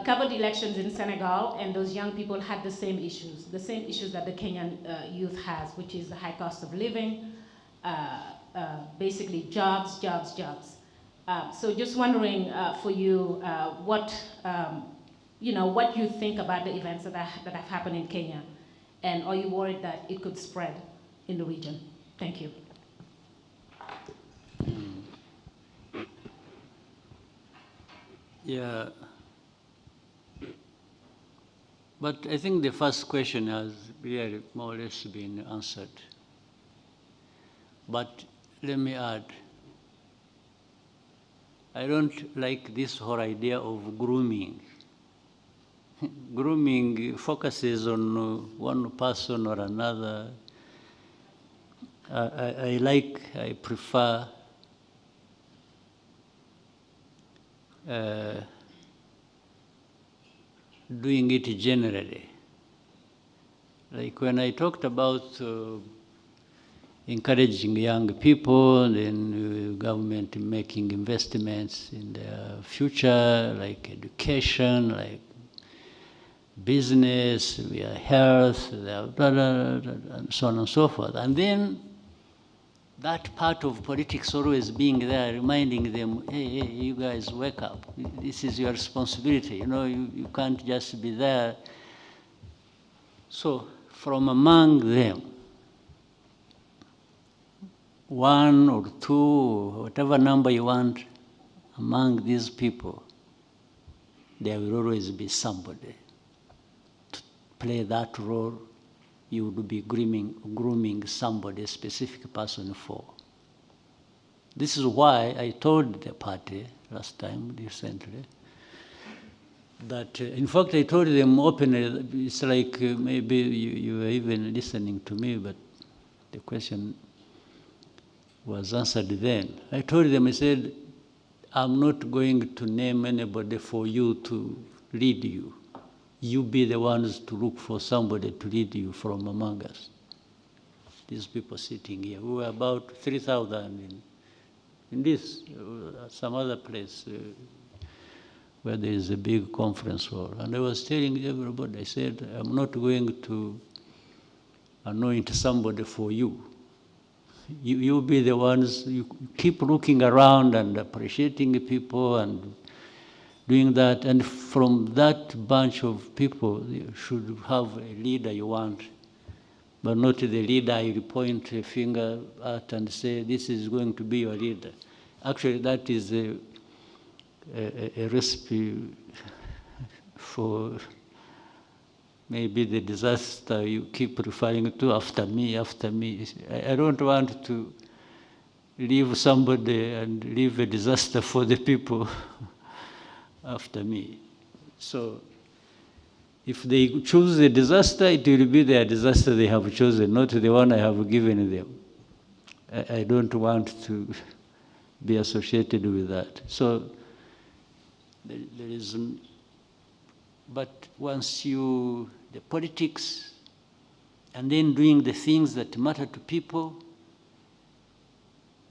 covered elections in Senegal, and those young people had the same issues that the Kenyan youth has, which is the high cost of living, basically jobs. So just wondering for you what you think about the events that have happened in Kenya, and are you worried that it could spread in the region? Thank you. Yeah. But I think the first question has really more or less been answered. But let me add, I don't like this whole idea of grooming. Grooming focuses on one person or another. I prefer doing it generally. Like when I talked about encouraging young people and government making investments in their future, like education, like business, their health, their blah, blah, blah, and so on and so forth. And then that part of politics always being there, reminding them, hey, you guys wake up. This is your responsibility. You can't just be there. So from among them, one or two, or whatever number you want, among these people, there will always be somebody to play that role. You would be grooming somebody, a specific person for. This is why I told the party last time, recently, that, in fact, I told them openly, it's like maybe you were even listening to me, but the question was answered then. I told them, I said, I'm not going to name anybody for you to lead you. You be the ones to look for somebody to lead you from among us. These people sitting here, we were about 3,000 in this, some other place where there is a big conference hall. And I was telling everybody, I said, I'm not going to anoint somebody for you. You be the ones, you keep looking around and appreciating people and doing that, and from that bunch of people, you should have a leader you want, but not the leader you point a finger at and say, this is going to be your leader. Actually, that is a recipe for maybe the disaster you keep referring to, after me, after me. I don't want to leave somebody and leave a disaster for the people after me. So if they choose a disaster, it will be their disaster they have chosen, not the one I have given them. I don't want to be associated with that. So there is, but once the politics, and then doing the things that matter to people,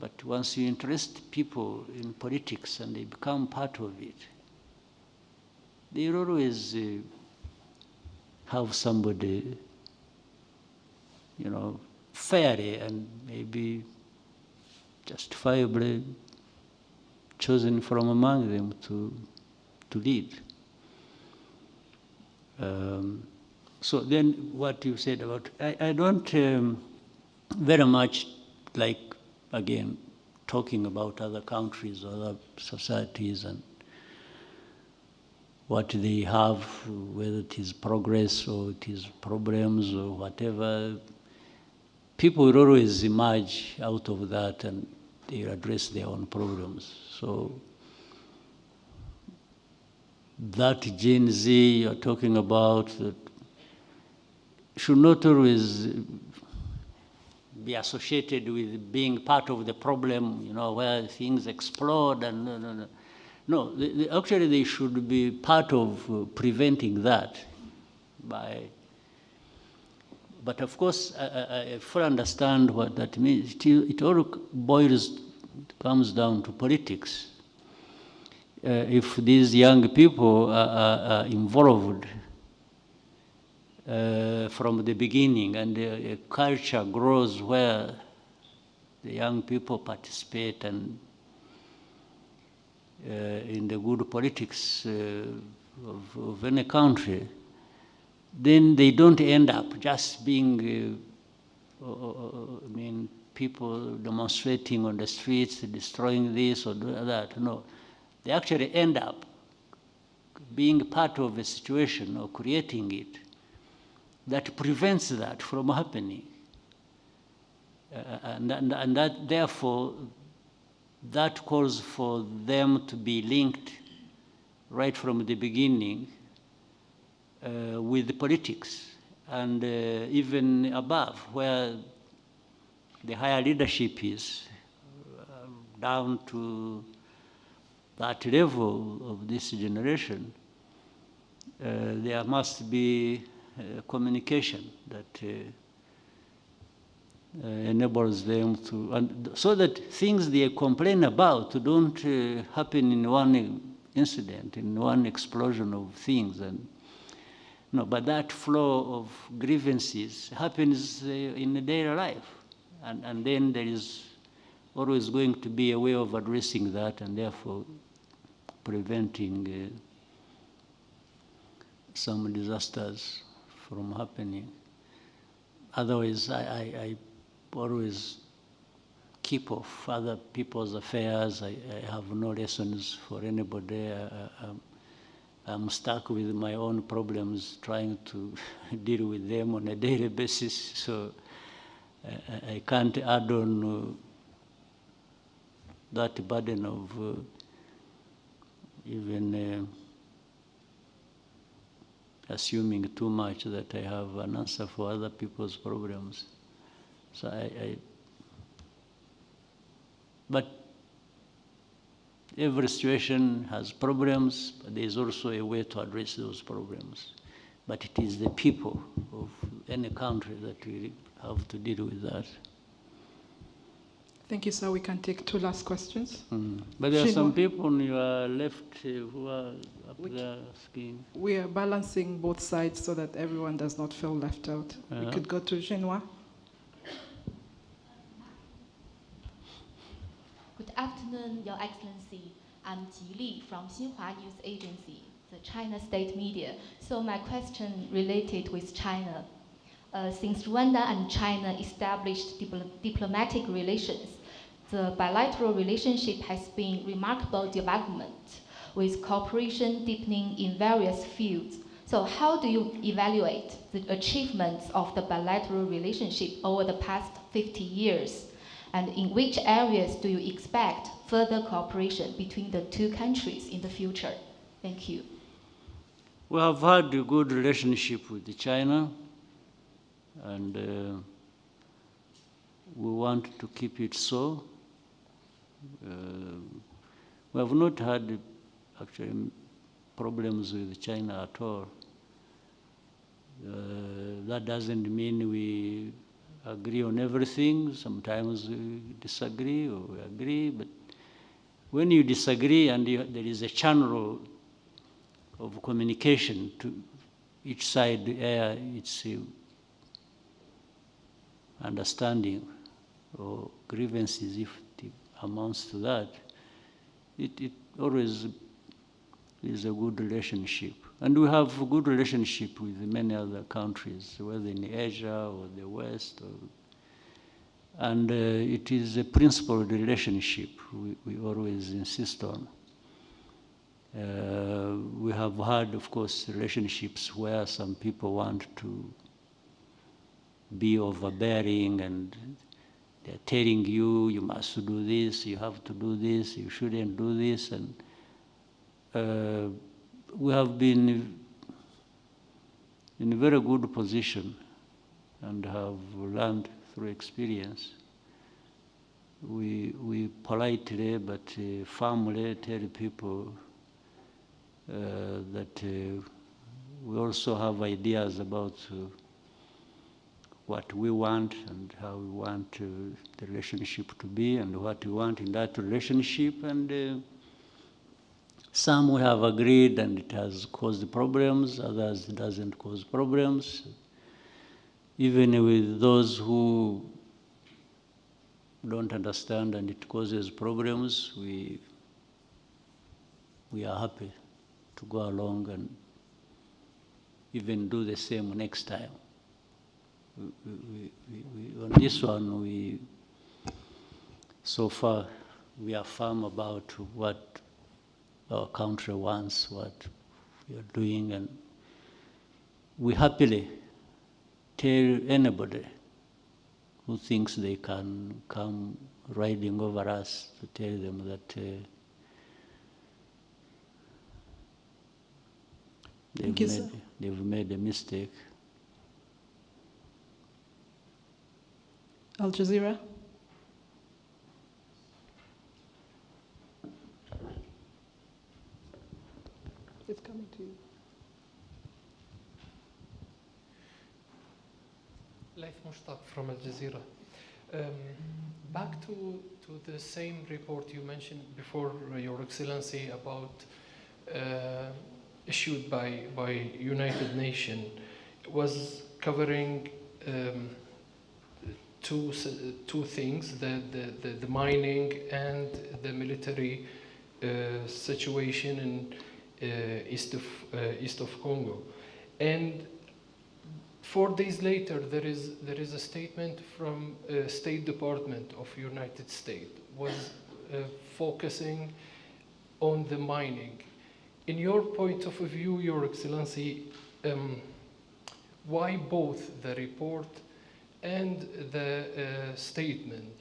but once you interest people in politics and they become part of it, they always have somebody, fairly and maybe justifiably chosen from among them to lead. So then what you said about, I don't very much like, again, talking about other countries, other societies, and what they have, whether it is progress or it is problems or whatever. People will always emerge out of that and they address their own problems. So that Gen Z you're talking about that should not always be associated with being part of the problem, where things explode and no. Actually, they should be part of preventing that but of course, I fully understand what that means. It all comes down to politics. if these young people are involved from the beginning, and a culture grows where the young people participate and in the good politics of any country, then they don't end up just being, I mean, people demonstrating on the streets, destroying this or that. No, they actually end up being part of a situation or creating it that prevents that from happening. And that, therefore, that calls for them to be linked right from the beginning with politics, and even above, where the higher leadership is, down to that level of this generation, there must be communication that enables them to, and so that things they complain about don't happen in one incident, in one explosion of things. And no, but that flow of grievances happens in the daily life, and then there is always going to be a way of addressing that, and therefore preventing some disasters from happening. Otherwise, I always keep off other people's affairs. I have no lessons for anybody. I'm stuck with my own problems, trying to deal with them on a daily basis. So I can't add on that burden of even assuming too much that I have an answer for other people's problems. So but every situation has problems, but there is also a way to address those problems. But it is the people of any country that we have to deal with that. Thank you, sir. We can take 2 last questions. But there are some people on your left who are up there asking. We are balancing both sides so that everyone does not feel left out. We could go to Genoa. Good afternoon, Your Excellency. I'm Ji Li from Xinhua News Agency, the China state media. So my question related with China. Since Rwanda and China established diplomatic relations, the bilateral relationship has been remarkable development, with cooperation deepening in various fields. So how do you evaluate the achievements of the bilateral relationship over the past 50 years? And in which areas do you expect further cooperation between the two countries in the future? Thank you. We have had a good relationship with China, and we want to keep it so. We have not had actually problems with China at all. That doesn't mean we agree on everything. Sometimes we disagree or we agree, but when you disagree and there is a channel of communication to each side, it's understanding or grievances, if it amounts to that, it always is a good relationship. And we have a good relationship with many other countries, whether in Asia or the West. And it is a principled relationship we always insist on. We have had, of course, relationships where some people want to be overbearing and they're telling you, you must do this, you have to do this, you shouldn't do this. And we have been in a very good position and have learned through experience. We politely but firmly tell people that we also have ideas about what we want and how we want the relationship to be and what we want in that relationship. And Some we have agreed and it has caused problems, others it doesn't cause problems. Even with those who don't understand and it causes problems, we are happy to go along and even do the same next time. On this one, so far, we are firm about what our country wants, what we are doing, and we happily tell anybody who thinks they can come riding over us to tell them that they've made a mistake. Al Jazeera. It's coming to you. Laith Mushtaq from Al Jazeera. Back to the same report you mentioned before, Your Excellency, about issued by United Nations, was covering two things: the mining and the military situation in east of Congo. And 4 days later, there is a statement from State Department of United States was focusing on the mining. In your point of view, Your Excellency, why both the report and the statement,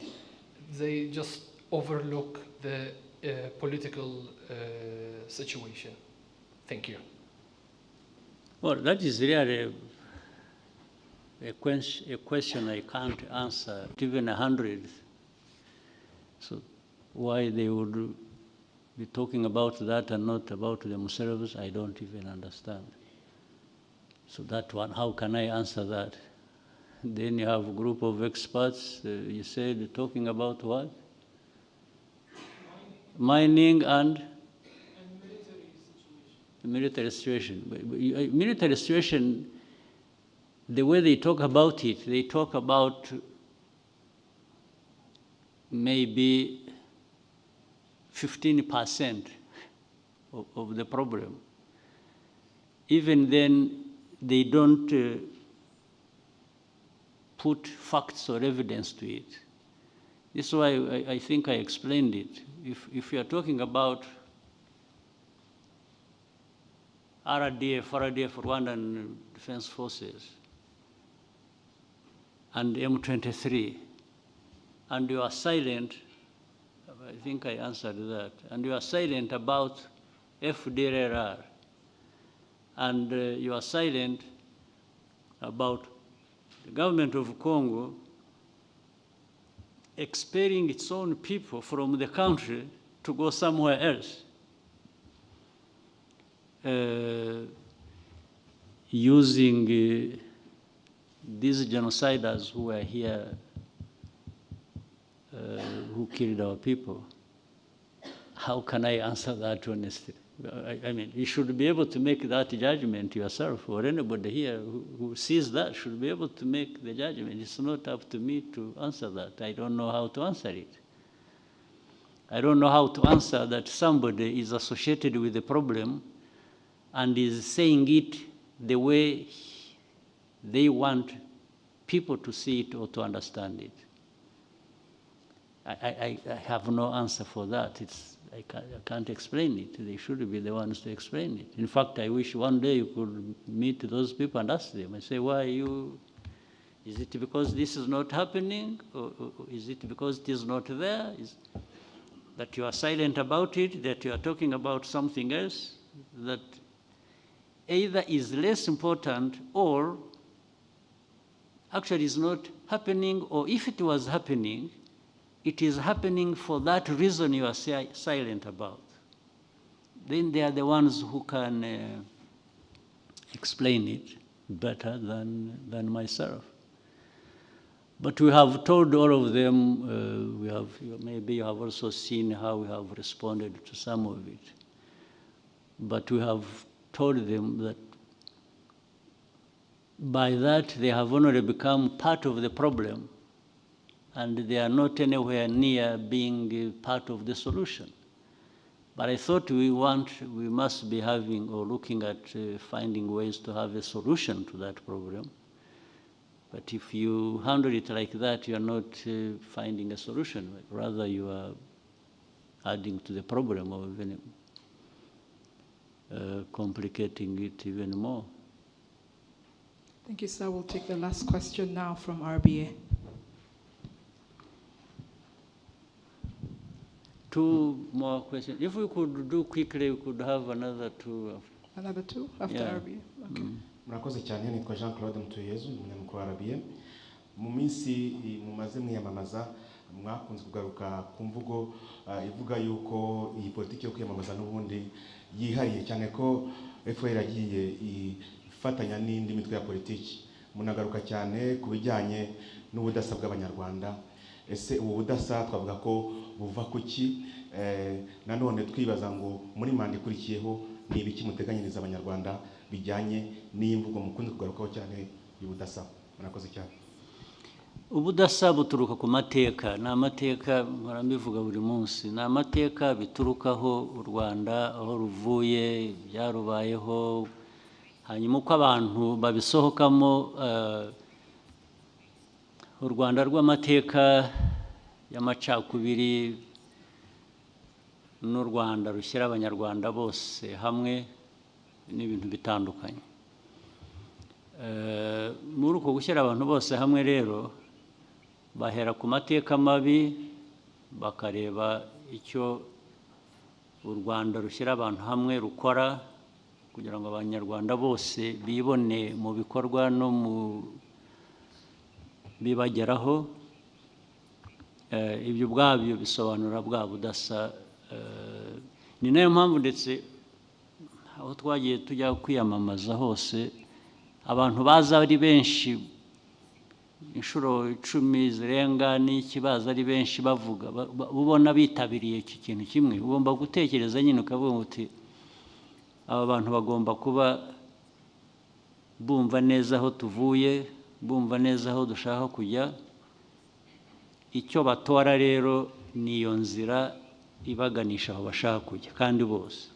they just overlook the political situation? Thank you. Well, that is really a question I can't answer, even 100. So why they would be talking about that and not about themselves, I don't even understand. So that one, how can I answer that? Then you have a group of experts, you said, talking about what? Mining and military situation. Military situation, the way they talk about it, they talk about maybe 15% of the problem. Even then, they don't put facts or evidence to it. This is why I think I explained it. If you are talking about RDF, Rwandan Defense Forces, and M23, and you are silent, I think I answered that, and you are silent about FDLR, and you are silent about the government of Congo expelling its own people from the country to go somewhere else, using these genociders who were here, who killed our people. How can I answer that honestly? I mean, you should be able to make that judgment yourself, or anybody here who sees that should be able to make the judgment. It's not up to me to answer that. I don't know how to answer it. I don't know how to answer that somebody is associated with the problem and is saying it the way they want people to see it or to understand it. I have no answer for that. I can't explain it. They should be the ones to explain it. In fact, I wish one day you could meet those people and ask them and say, why is it because this is not happening? Or is it because it is not there? That you are silent about it, that you are talking about something else that either is less important or actually is not happening, or if it was happening, it is happening for that reason you are silent about. Then they are the ones who can explain it better than myself. But we have told all of them, maybe you have also seen how we have responded to some of it. but we have told them that by that they have only become part of the problem, and they are not anywhere near being part of the solution. But I thought we must be having or looking at finding ways to have a solution to that problem. But if you handle it like that, you are not finding a solution. Rather, you are adding to the problem or even complicating it even more. Thank you, sir. We'll take the last question now from RBA. Two more questions. If we could do quickly, we could have another two. Another two after RBA? Okay. Murakoze cyane, nitwa Jean Claude Mutuyezu, umunyamukuru wa RBA. Mu minsi mumaze mwiyamamaza mwakunze kugaruka ku mvugo ivuga yuko iyi politiki yo kwiyamamaza n'ubundi yihariye cyane ko FPR yagiye ifatanya n'indi mitwe ya politiki. Munagaruka cyane ku bijyanye n'ubudasa bw'abanyarwanda. Ese ubu budasa twavuga ko buva kuki? Nanone twibaza ngo muri manda ikurikiyeho ni ibiki muteganyiriza abanyarwanda bijyanye n'imvugo mukunze kugarukaho cyane y'ubudasa? Murakoze cyane. Ubudasa buturuka ku mateka. Ni amateka mpora mbivuga buri munsi. Ni amateka biturukaho u Rwanda aho ruvuye, byarubayeho, hanyuma uko abantu babisohokamo. U Rwanda rw'amateka y'amacakubiri n'u Rwanda rushyira abanyarwanda bose hamwe n'ibintu bitandukanye. Muri uko gushyira abantu bose hamwe rero bahera ku mateka mabi bakareba icyo u Rwanda rushyira abantu hamwe rukora kugira ngo abanyarwanda bose bibone mu bikorwa no mu bibageraho. Ibyo ubwabyo bisobanura bwa budasa. Ni nayo mpamvu ndetse aho twagiye tujya kwiyamamaza hose abantu baza ari benshi, inshuro 10 zirenga n'iki, baza ari benshi bavuga, ubona bitabiriye iki kintu kimwe. Ugomba gutekereza nyine ukavuga uti aba bantu bagomba kuba bumva neza aho tuvuye, bumva neza aho dushaka kujya. Icyo batora rero ni iyo nzira ibaganisha aho bashaka kujya, kandi bose.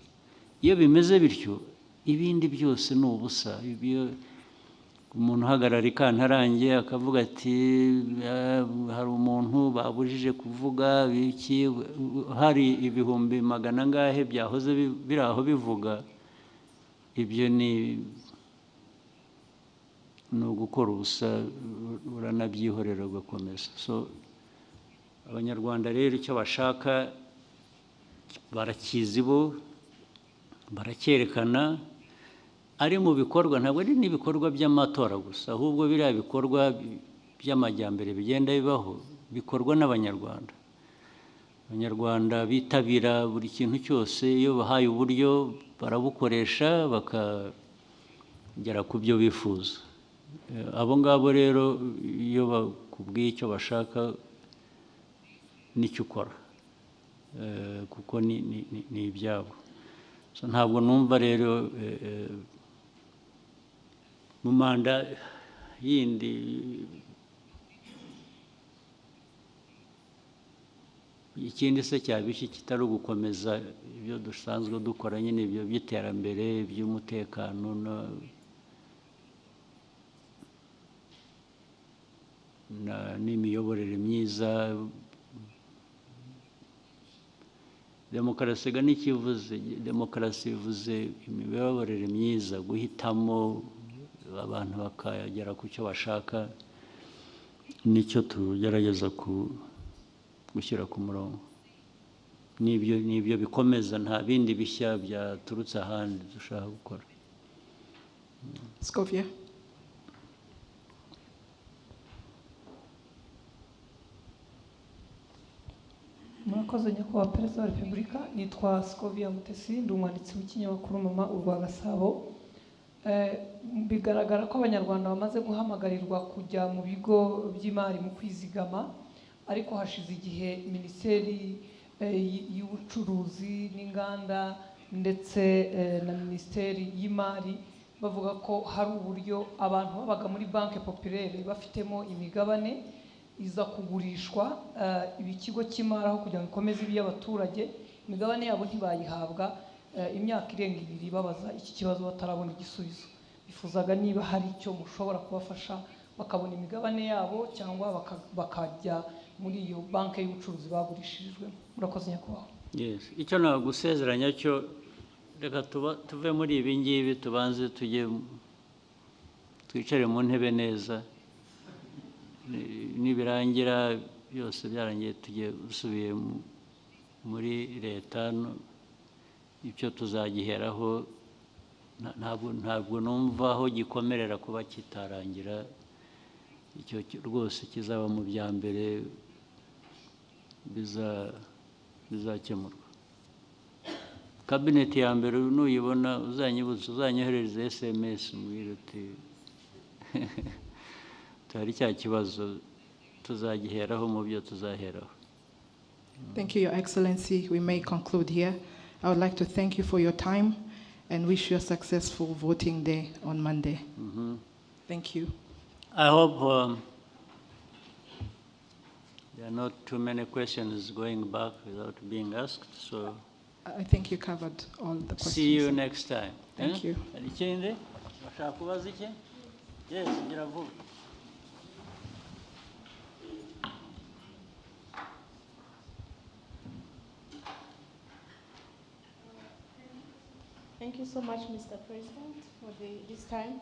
Iyo bimeze bityo ibindi byose ni ubusa. Umuntu uhagarara ikantarange akavuga ati hari umuntu babujije kuvuga biki, hari ibihumbi magana angahe byahoze biri aho bivuga, ibyo ni ugukora ubusa, uranabyihorera ugakomeza. So abanyarwanda rero icyo bashaka barakizi bo, baracyerekana ari mu bikorwa. Ntabwo ari n'ibikorwa by'amatora gusa, ahubwo biriya bikorwa by'amajyambere bigenda bibaho bikorwa n'abanyarwanda. Abanyarwanda bitabira buri kintu cyose, iyo bahaye uburyo barabukoresha bakagera ku byo bifuza. Abo ngabo rero iyo bakubwiye icyo bashaka n'icyo ukora, kuko ni ibyabo. So ntabwo numva rero mu manda yindi ikindi se cyaba iki kitari ugukomeza ibyo dusanzwe dukora nyine, ibyo by'iterambere, by'umutekano n'imiyoborere myiza. Demokarasi ga n'ikivuze, demokarasi bivuze imiyoborere myiza, guhitamo abantu bakagera ku cyo bashaka. Nicyo tugerageza gushyira ku murongo. Nibyo bikomeza, nta bindi bishya byaturutse ahandi dushaka gukora. Scovia. Murakoze nyakubahwa Perezida wa Repubulika. Nitwa Scovia Mutesi, ndi umwanditsi w'ikinyamakuru Mama urwa Gasabo. Bigaragara ko abanyarwanda bamaze guhamagarirwa kujya mu bigo by'imari mu kwizigama, ariko hashize igihe Minisiteri y'Ubucuruzi n'Inganda ndetse na Minisiteri y'Imari bavuga ko hari uburyo abantu babaga muri Banque Populaire bafitemo imigabane iza kugurishwa ibikigo cy'imari aho kugira ngo ikomeze iby'abaturage imigabane yabo ntibayihabwa imyaka irenga 2 babaza iki kibazo batarabona igisubizo bifuzaga niba hari icyo mushobora kubafasha bakabona imigabane yabo cyangwa bakajya muri iyo banke y'ubucuruzi bagurishirijwe. Murakoze nyakubahwa. Yes, icyo nagusezeranya cyo reka tuve muri ibi ngibi tubanze tujye twicare mu ntebe neza nibirangira byose byarangiye tujye usubiye muri leta icyo tuzagiheraho ntabwo numva aho gikomerera kuba kitarangira icyo rwose kizaba mu bya mbere bizakemurwa. Kabineti ya mbere nuyibona uzanyibutsa uzanyohereza SMS mbwira uti hari cya kibazo tuzagiheraho mu byo tuzaheraho. Thank you, Your Excellency. We may conclude here. I would like to thank you for your time and wish you a successful voting day on Monday. Thank you. I hope there are not too many questions going back without being asked. So I think you covered all the questions. See you next time. Thank you. Yes, bravo. Thank you so much, Mr. President, for this time.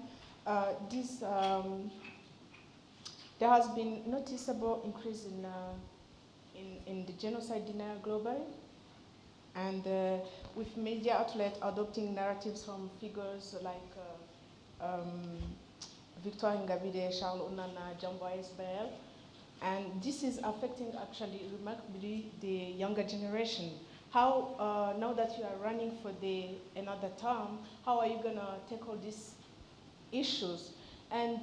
There has been noticeable increase in the genocide denial globally, and with media outlets adopting narratives from figures like Victor Ingabire, Charles Onana, Jambo Isbel, and this is affecting actually remarkably the younger generation. How, now that you are running for another term, how are you going to tackle these issues? And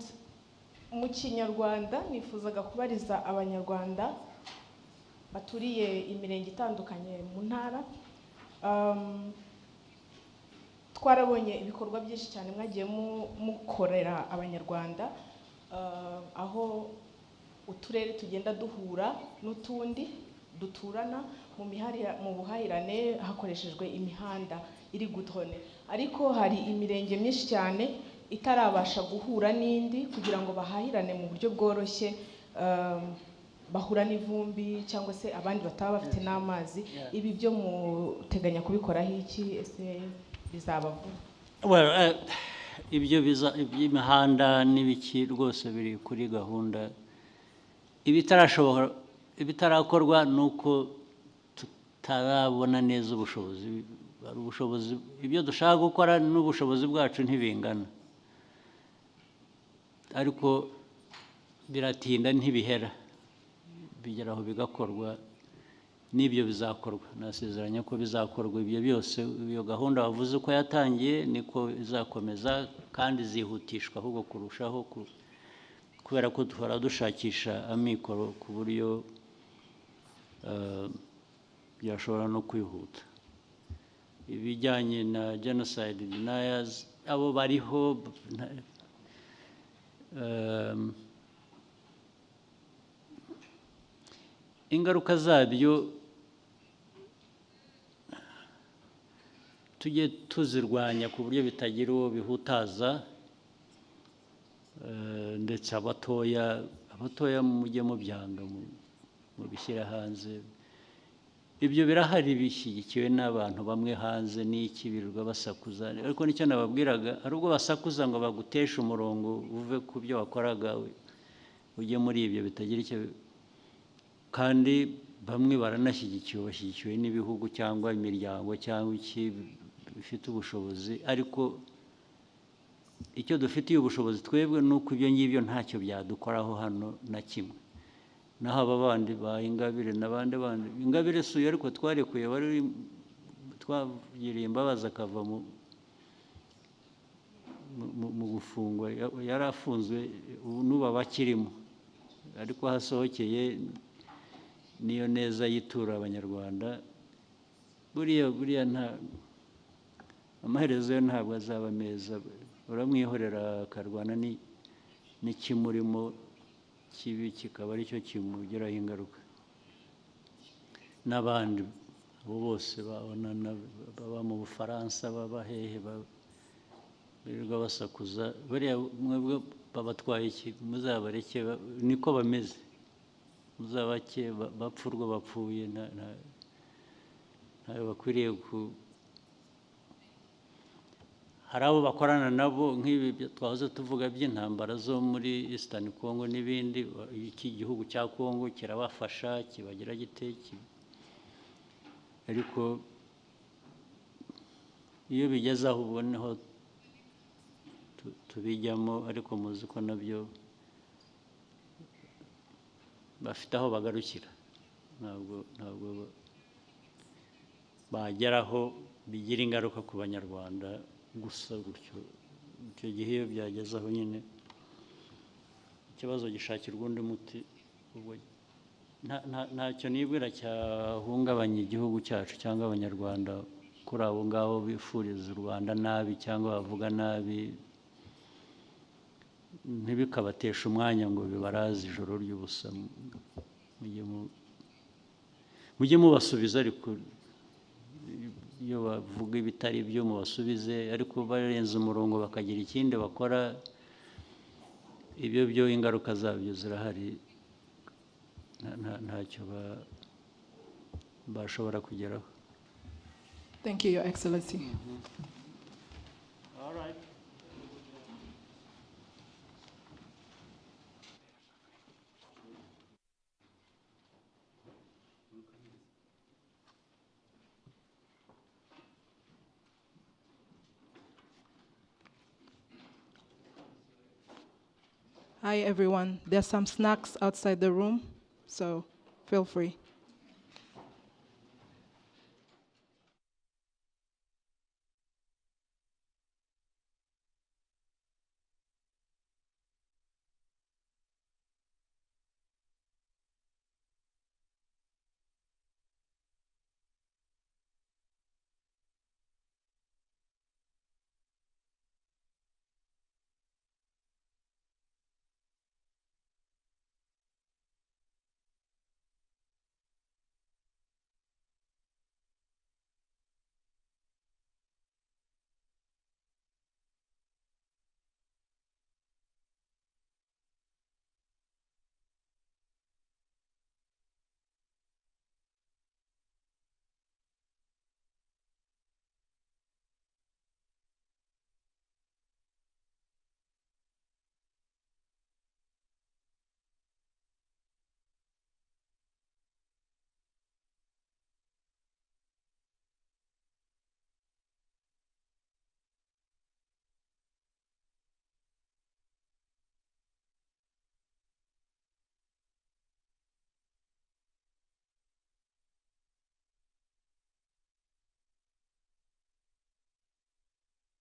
mu Kinyarwanda nifuzaga kubariza abanyarwanda baturiye imirenge itandukanye mu ntara, twarabonye ibikorwa byinshi cyane mwagiye mukorera abanyarwanda, aho uturere tugenda duhura n'utundi duturana mu buhahirane hakoreshejwe imihanda iri gudrone, ariko hari imirenge myinshi cyane itarabasha guhura n'indi kugira ngo bahahirane mu buryo bworoshye, bahura n'ivumbi cyangwa se abandi bataba bafite n'amazi. Ibi byo muteganya kubikoraho iki? Ese bizaba vuba? Well, ibyo by'imihanda n'ibiki rwose biri kuri gahunda. Ibitarakorwa nuko tutarabona neza ubushobozi ibyo dushaka gukora n'ubushobozi bwacu ntibingana, ariko biratinda ntibihera, bigeraho bigakorwa, n'ibyo bizakorwa. Nasezeranya ko bizakorwa ibyo byose. Iyo gahunda wavuze ko yatangiye niko izakomeza kandi zihutishwa ahubwo kurushaho, kubera ko duhora dushakisha amikoro ku buryo byashobora no kwihuta. Ibijyanye na genocide deniers abo bariho, ingaruka zabyo tujye tuzirwanya ku buryo bitagira uwo bihutaza, ndetse abatoya mujye mubyanga mubishyira hanze. Ibyo birahari bishyigikiwe n'abantu bamwe hanze n'iki birirwa basakuza, ariko nicyo nababwiraga, ari ubwo basakuza ngo baguteshe umurongo uve ku byo wakoraga ujye muri ibyo bitagira icyo, kandi bamwe baranashyigikiwe, bashyigikiwe n'ibihugu cyangwa imiryango cyangwa iki bifite ubushobozi, ariko icyo dufitiye ubushobozi twebwe nuko ibyo ngibyo ntacyo byadukoraho hano na kimwe. Naho aba bandi ba Ingabire n'abandi Ingabire suye ariko twarekuye bari twagiriye imbabazi akava mu gufungwa, yari afunzwe n'ubu bakirimo, ariko hasohokeye niyo neza yitura abanyarwanda. Buriya amaherezo yo ntabwo azaba meza, uramwihorera akarwana n'ikimurimo kibi kikaba aricyo kimugiraho ingaruka. N'abandi abo bose babonana baba mu Bufaransa, baba hehe, birirwa basakuza, bariya mwebwe babatwaye iki? Muzabareke, niko bameze, muzabake bapfa urwo bapfuye, ntayo bakwiriye hari abo bakorana nabo nk'ibi twahoze tuvuga by'intambara zo muri Eastern Congo n'ibindi, iki gihugu cya Congo kirabafasha, kibagira gite, ariko iyo bigeze aho uboneho tubijyamo, ariko muzi ko nabyo bafite aho bagarukira, ntabwo bageraho bigira ingaruka ku Banyarwanda gusa gutyo. Icyo gihe iyo byageze aho nyine ikibazo gishakirwa undi muti, ubwo ntacyo nibwira cyahungabanya igihugu cyacu cyangwa Abanyarwanda kuri abo ngabo bifuriza u Rwanda nabi cyangwa bavuga nabi, ntibikabatesha umwanya ngo bibaraze ijoro ry'ubusa. Mujye mubasubiza, ariko iyo bavuga ibitari byo mubasubize, ariko barenze umurongo bakagira ikindi bakora, ibyo byo ingaruka zabyo zirahari, ntacyo bashobora kugeraho. Thank you, Your Excellency. All right. Hi, everyone. There's some snacks outside the room, so feel free.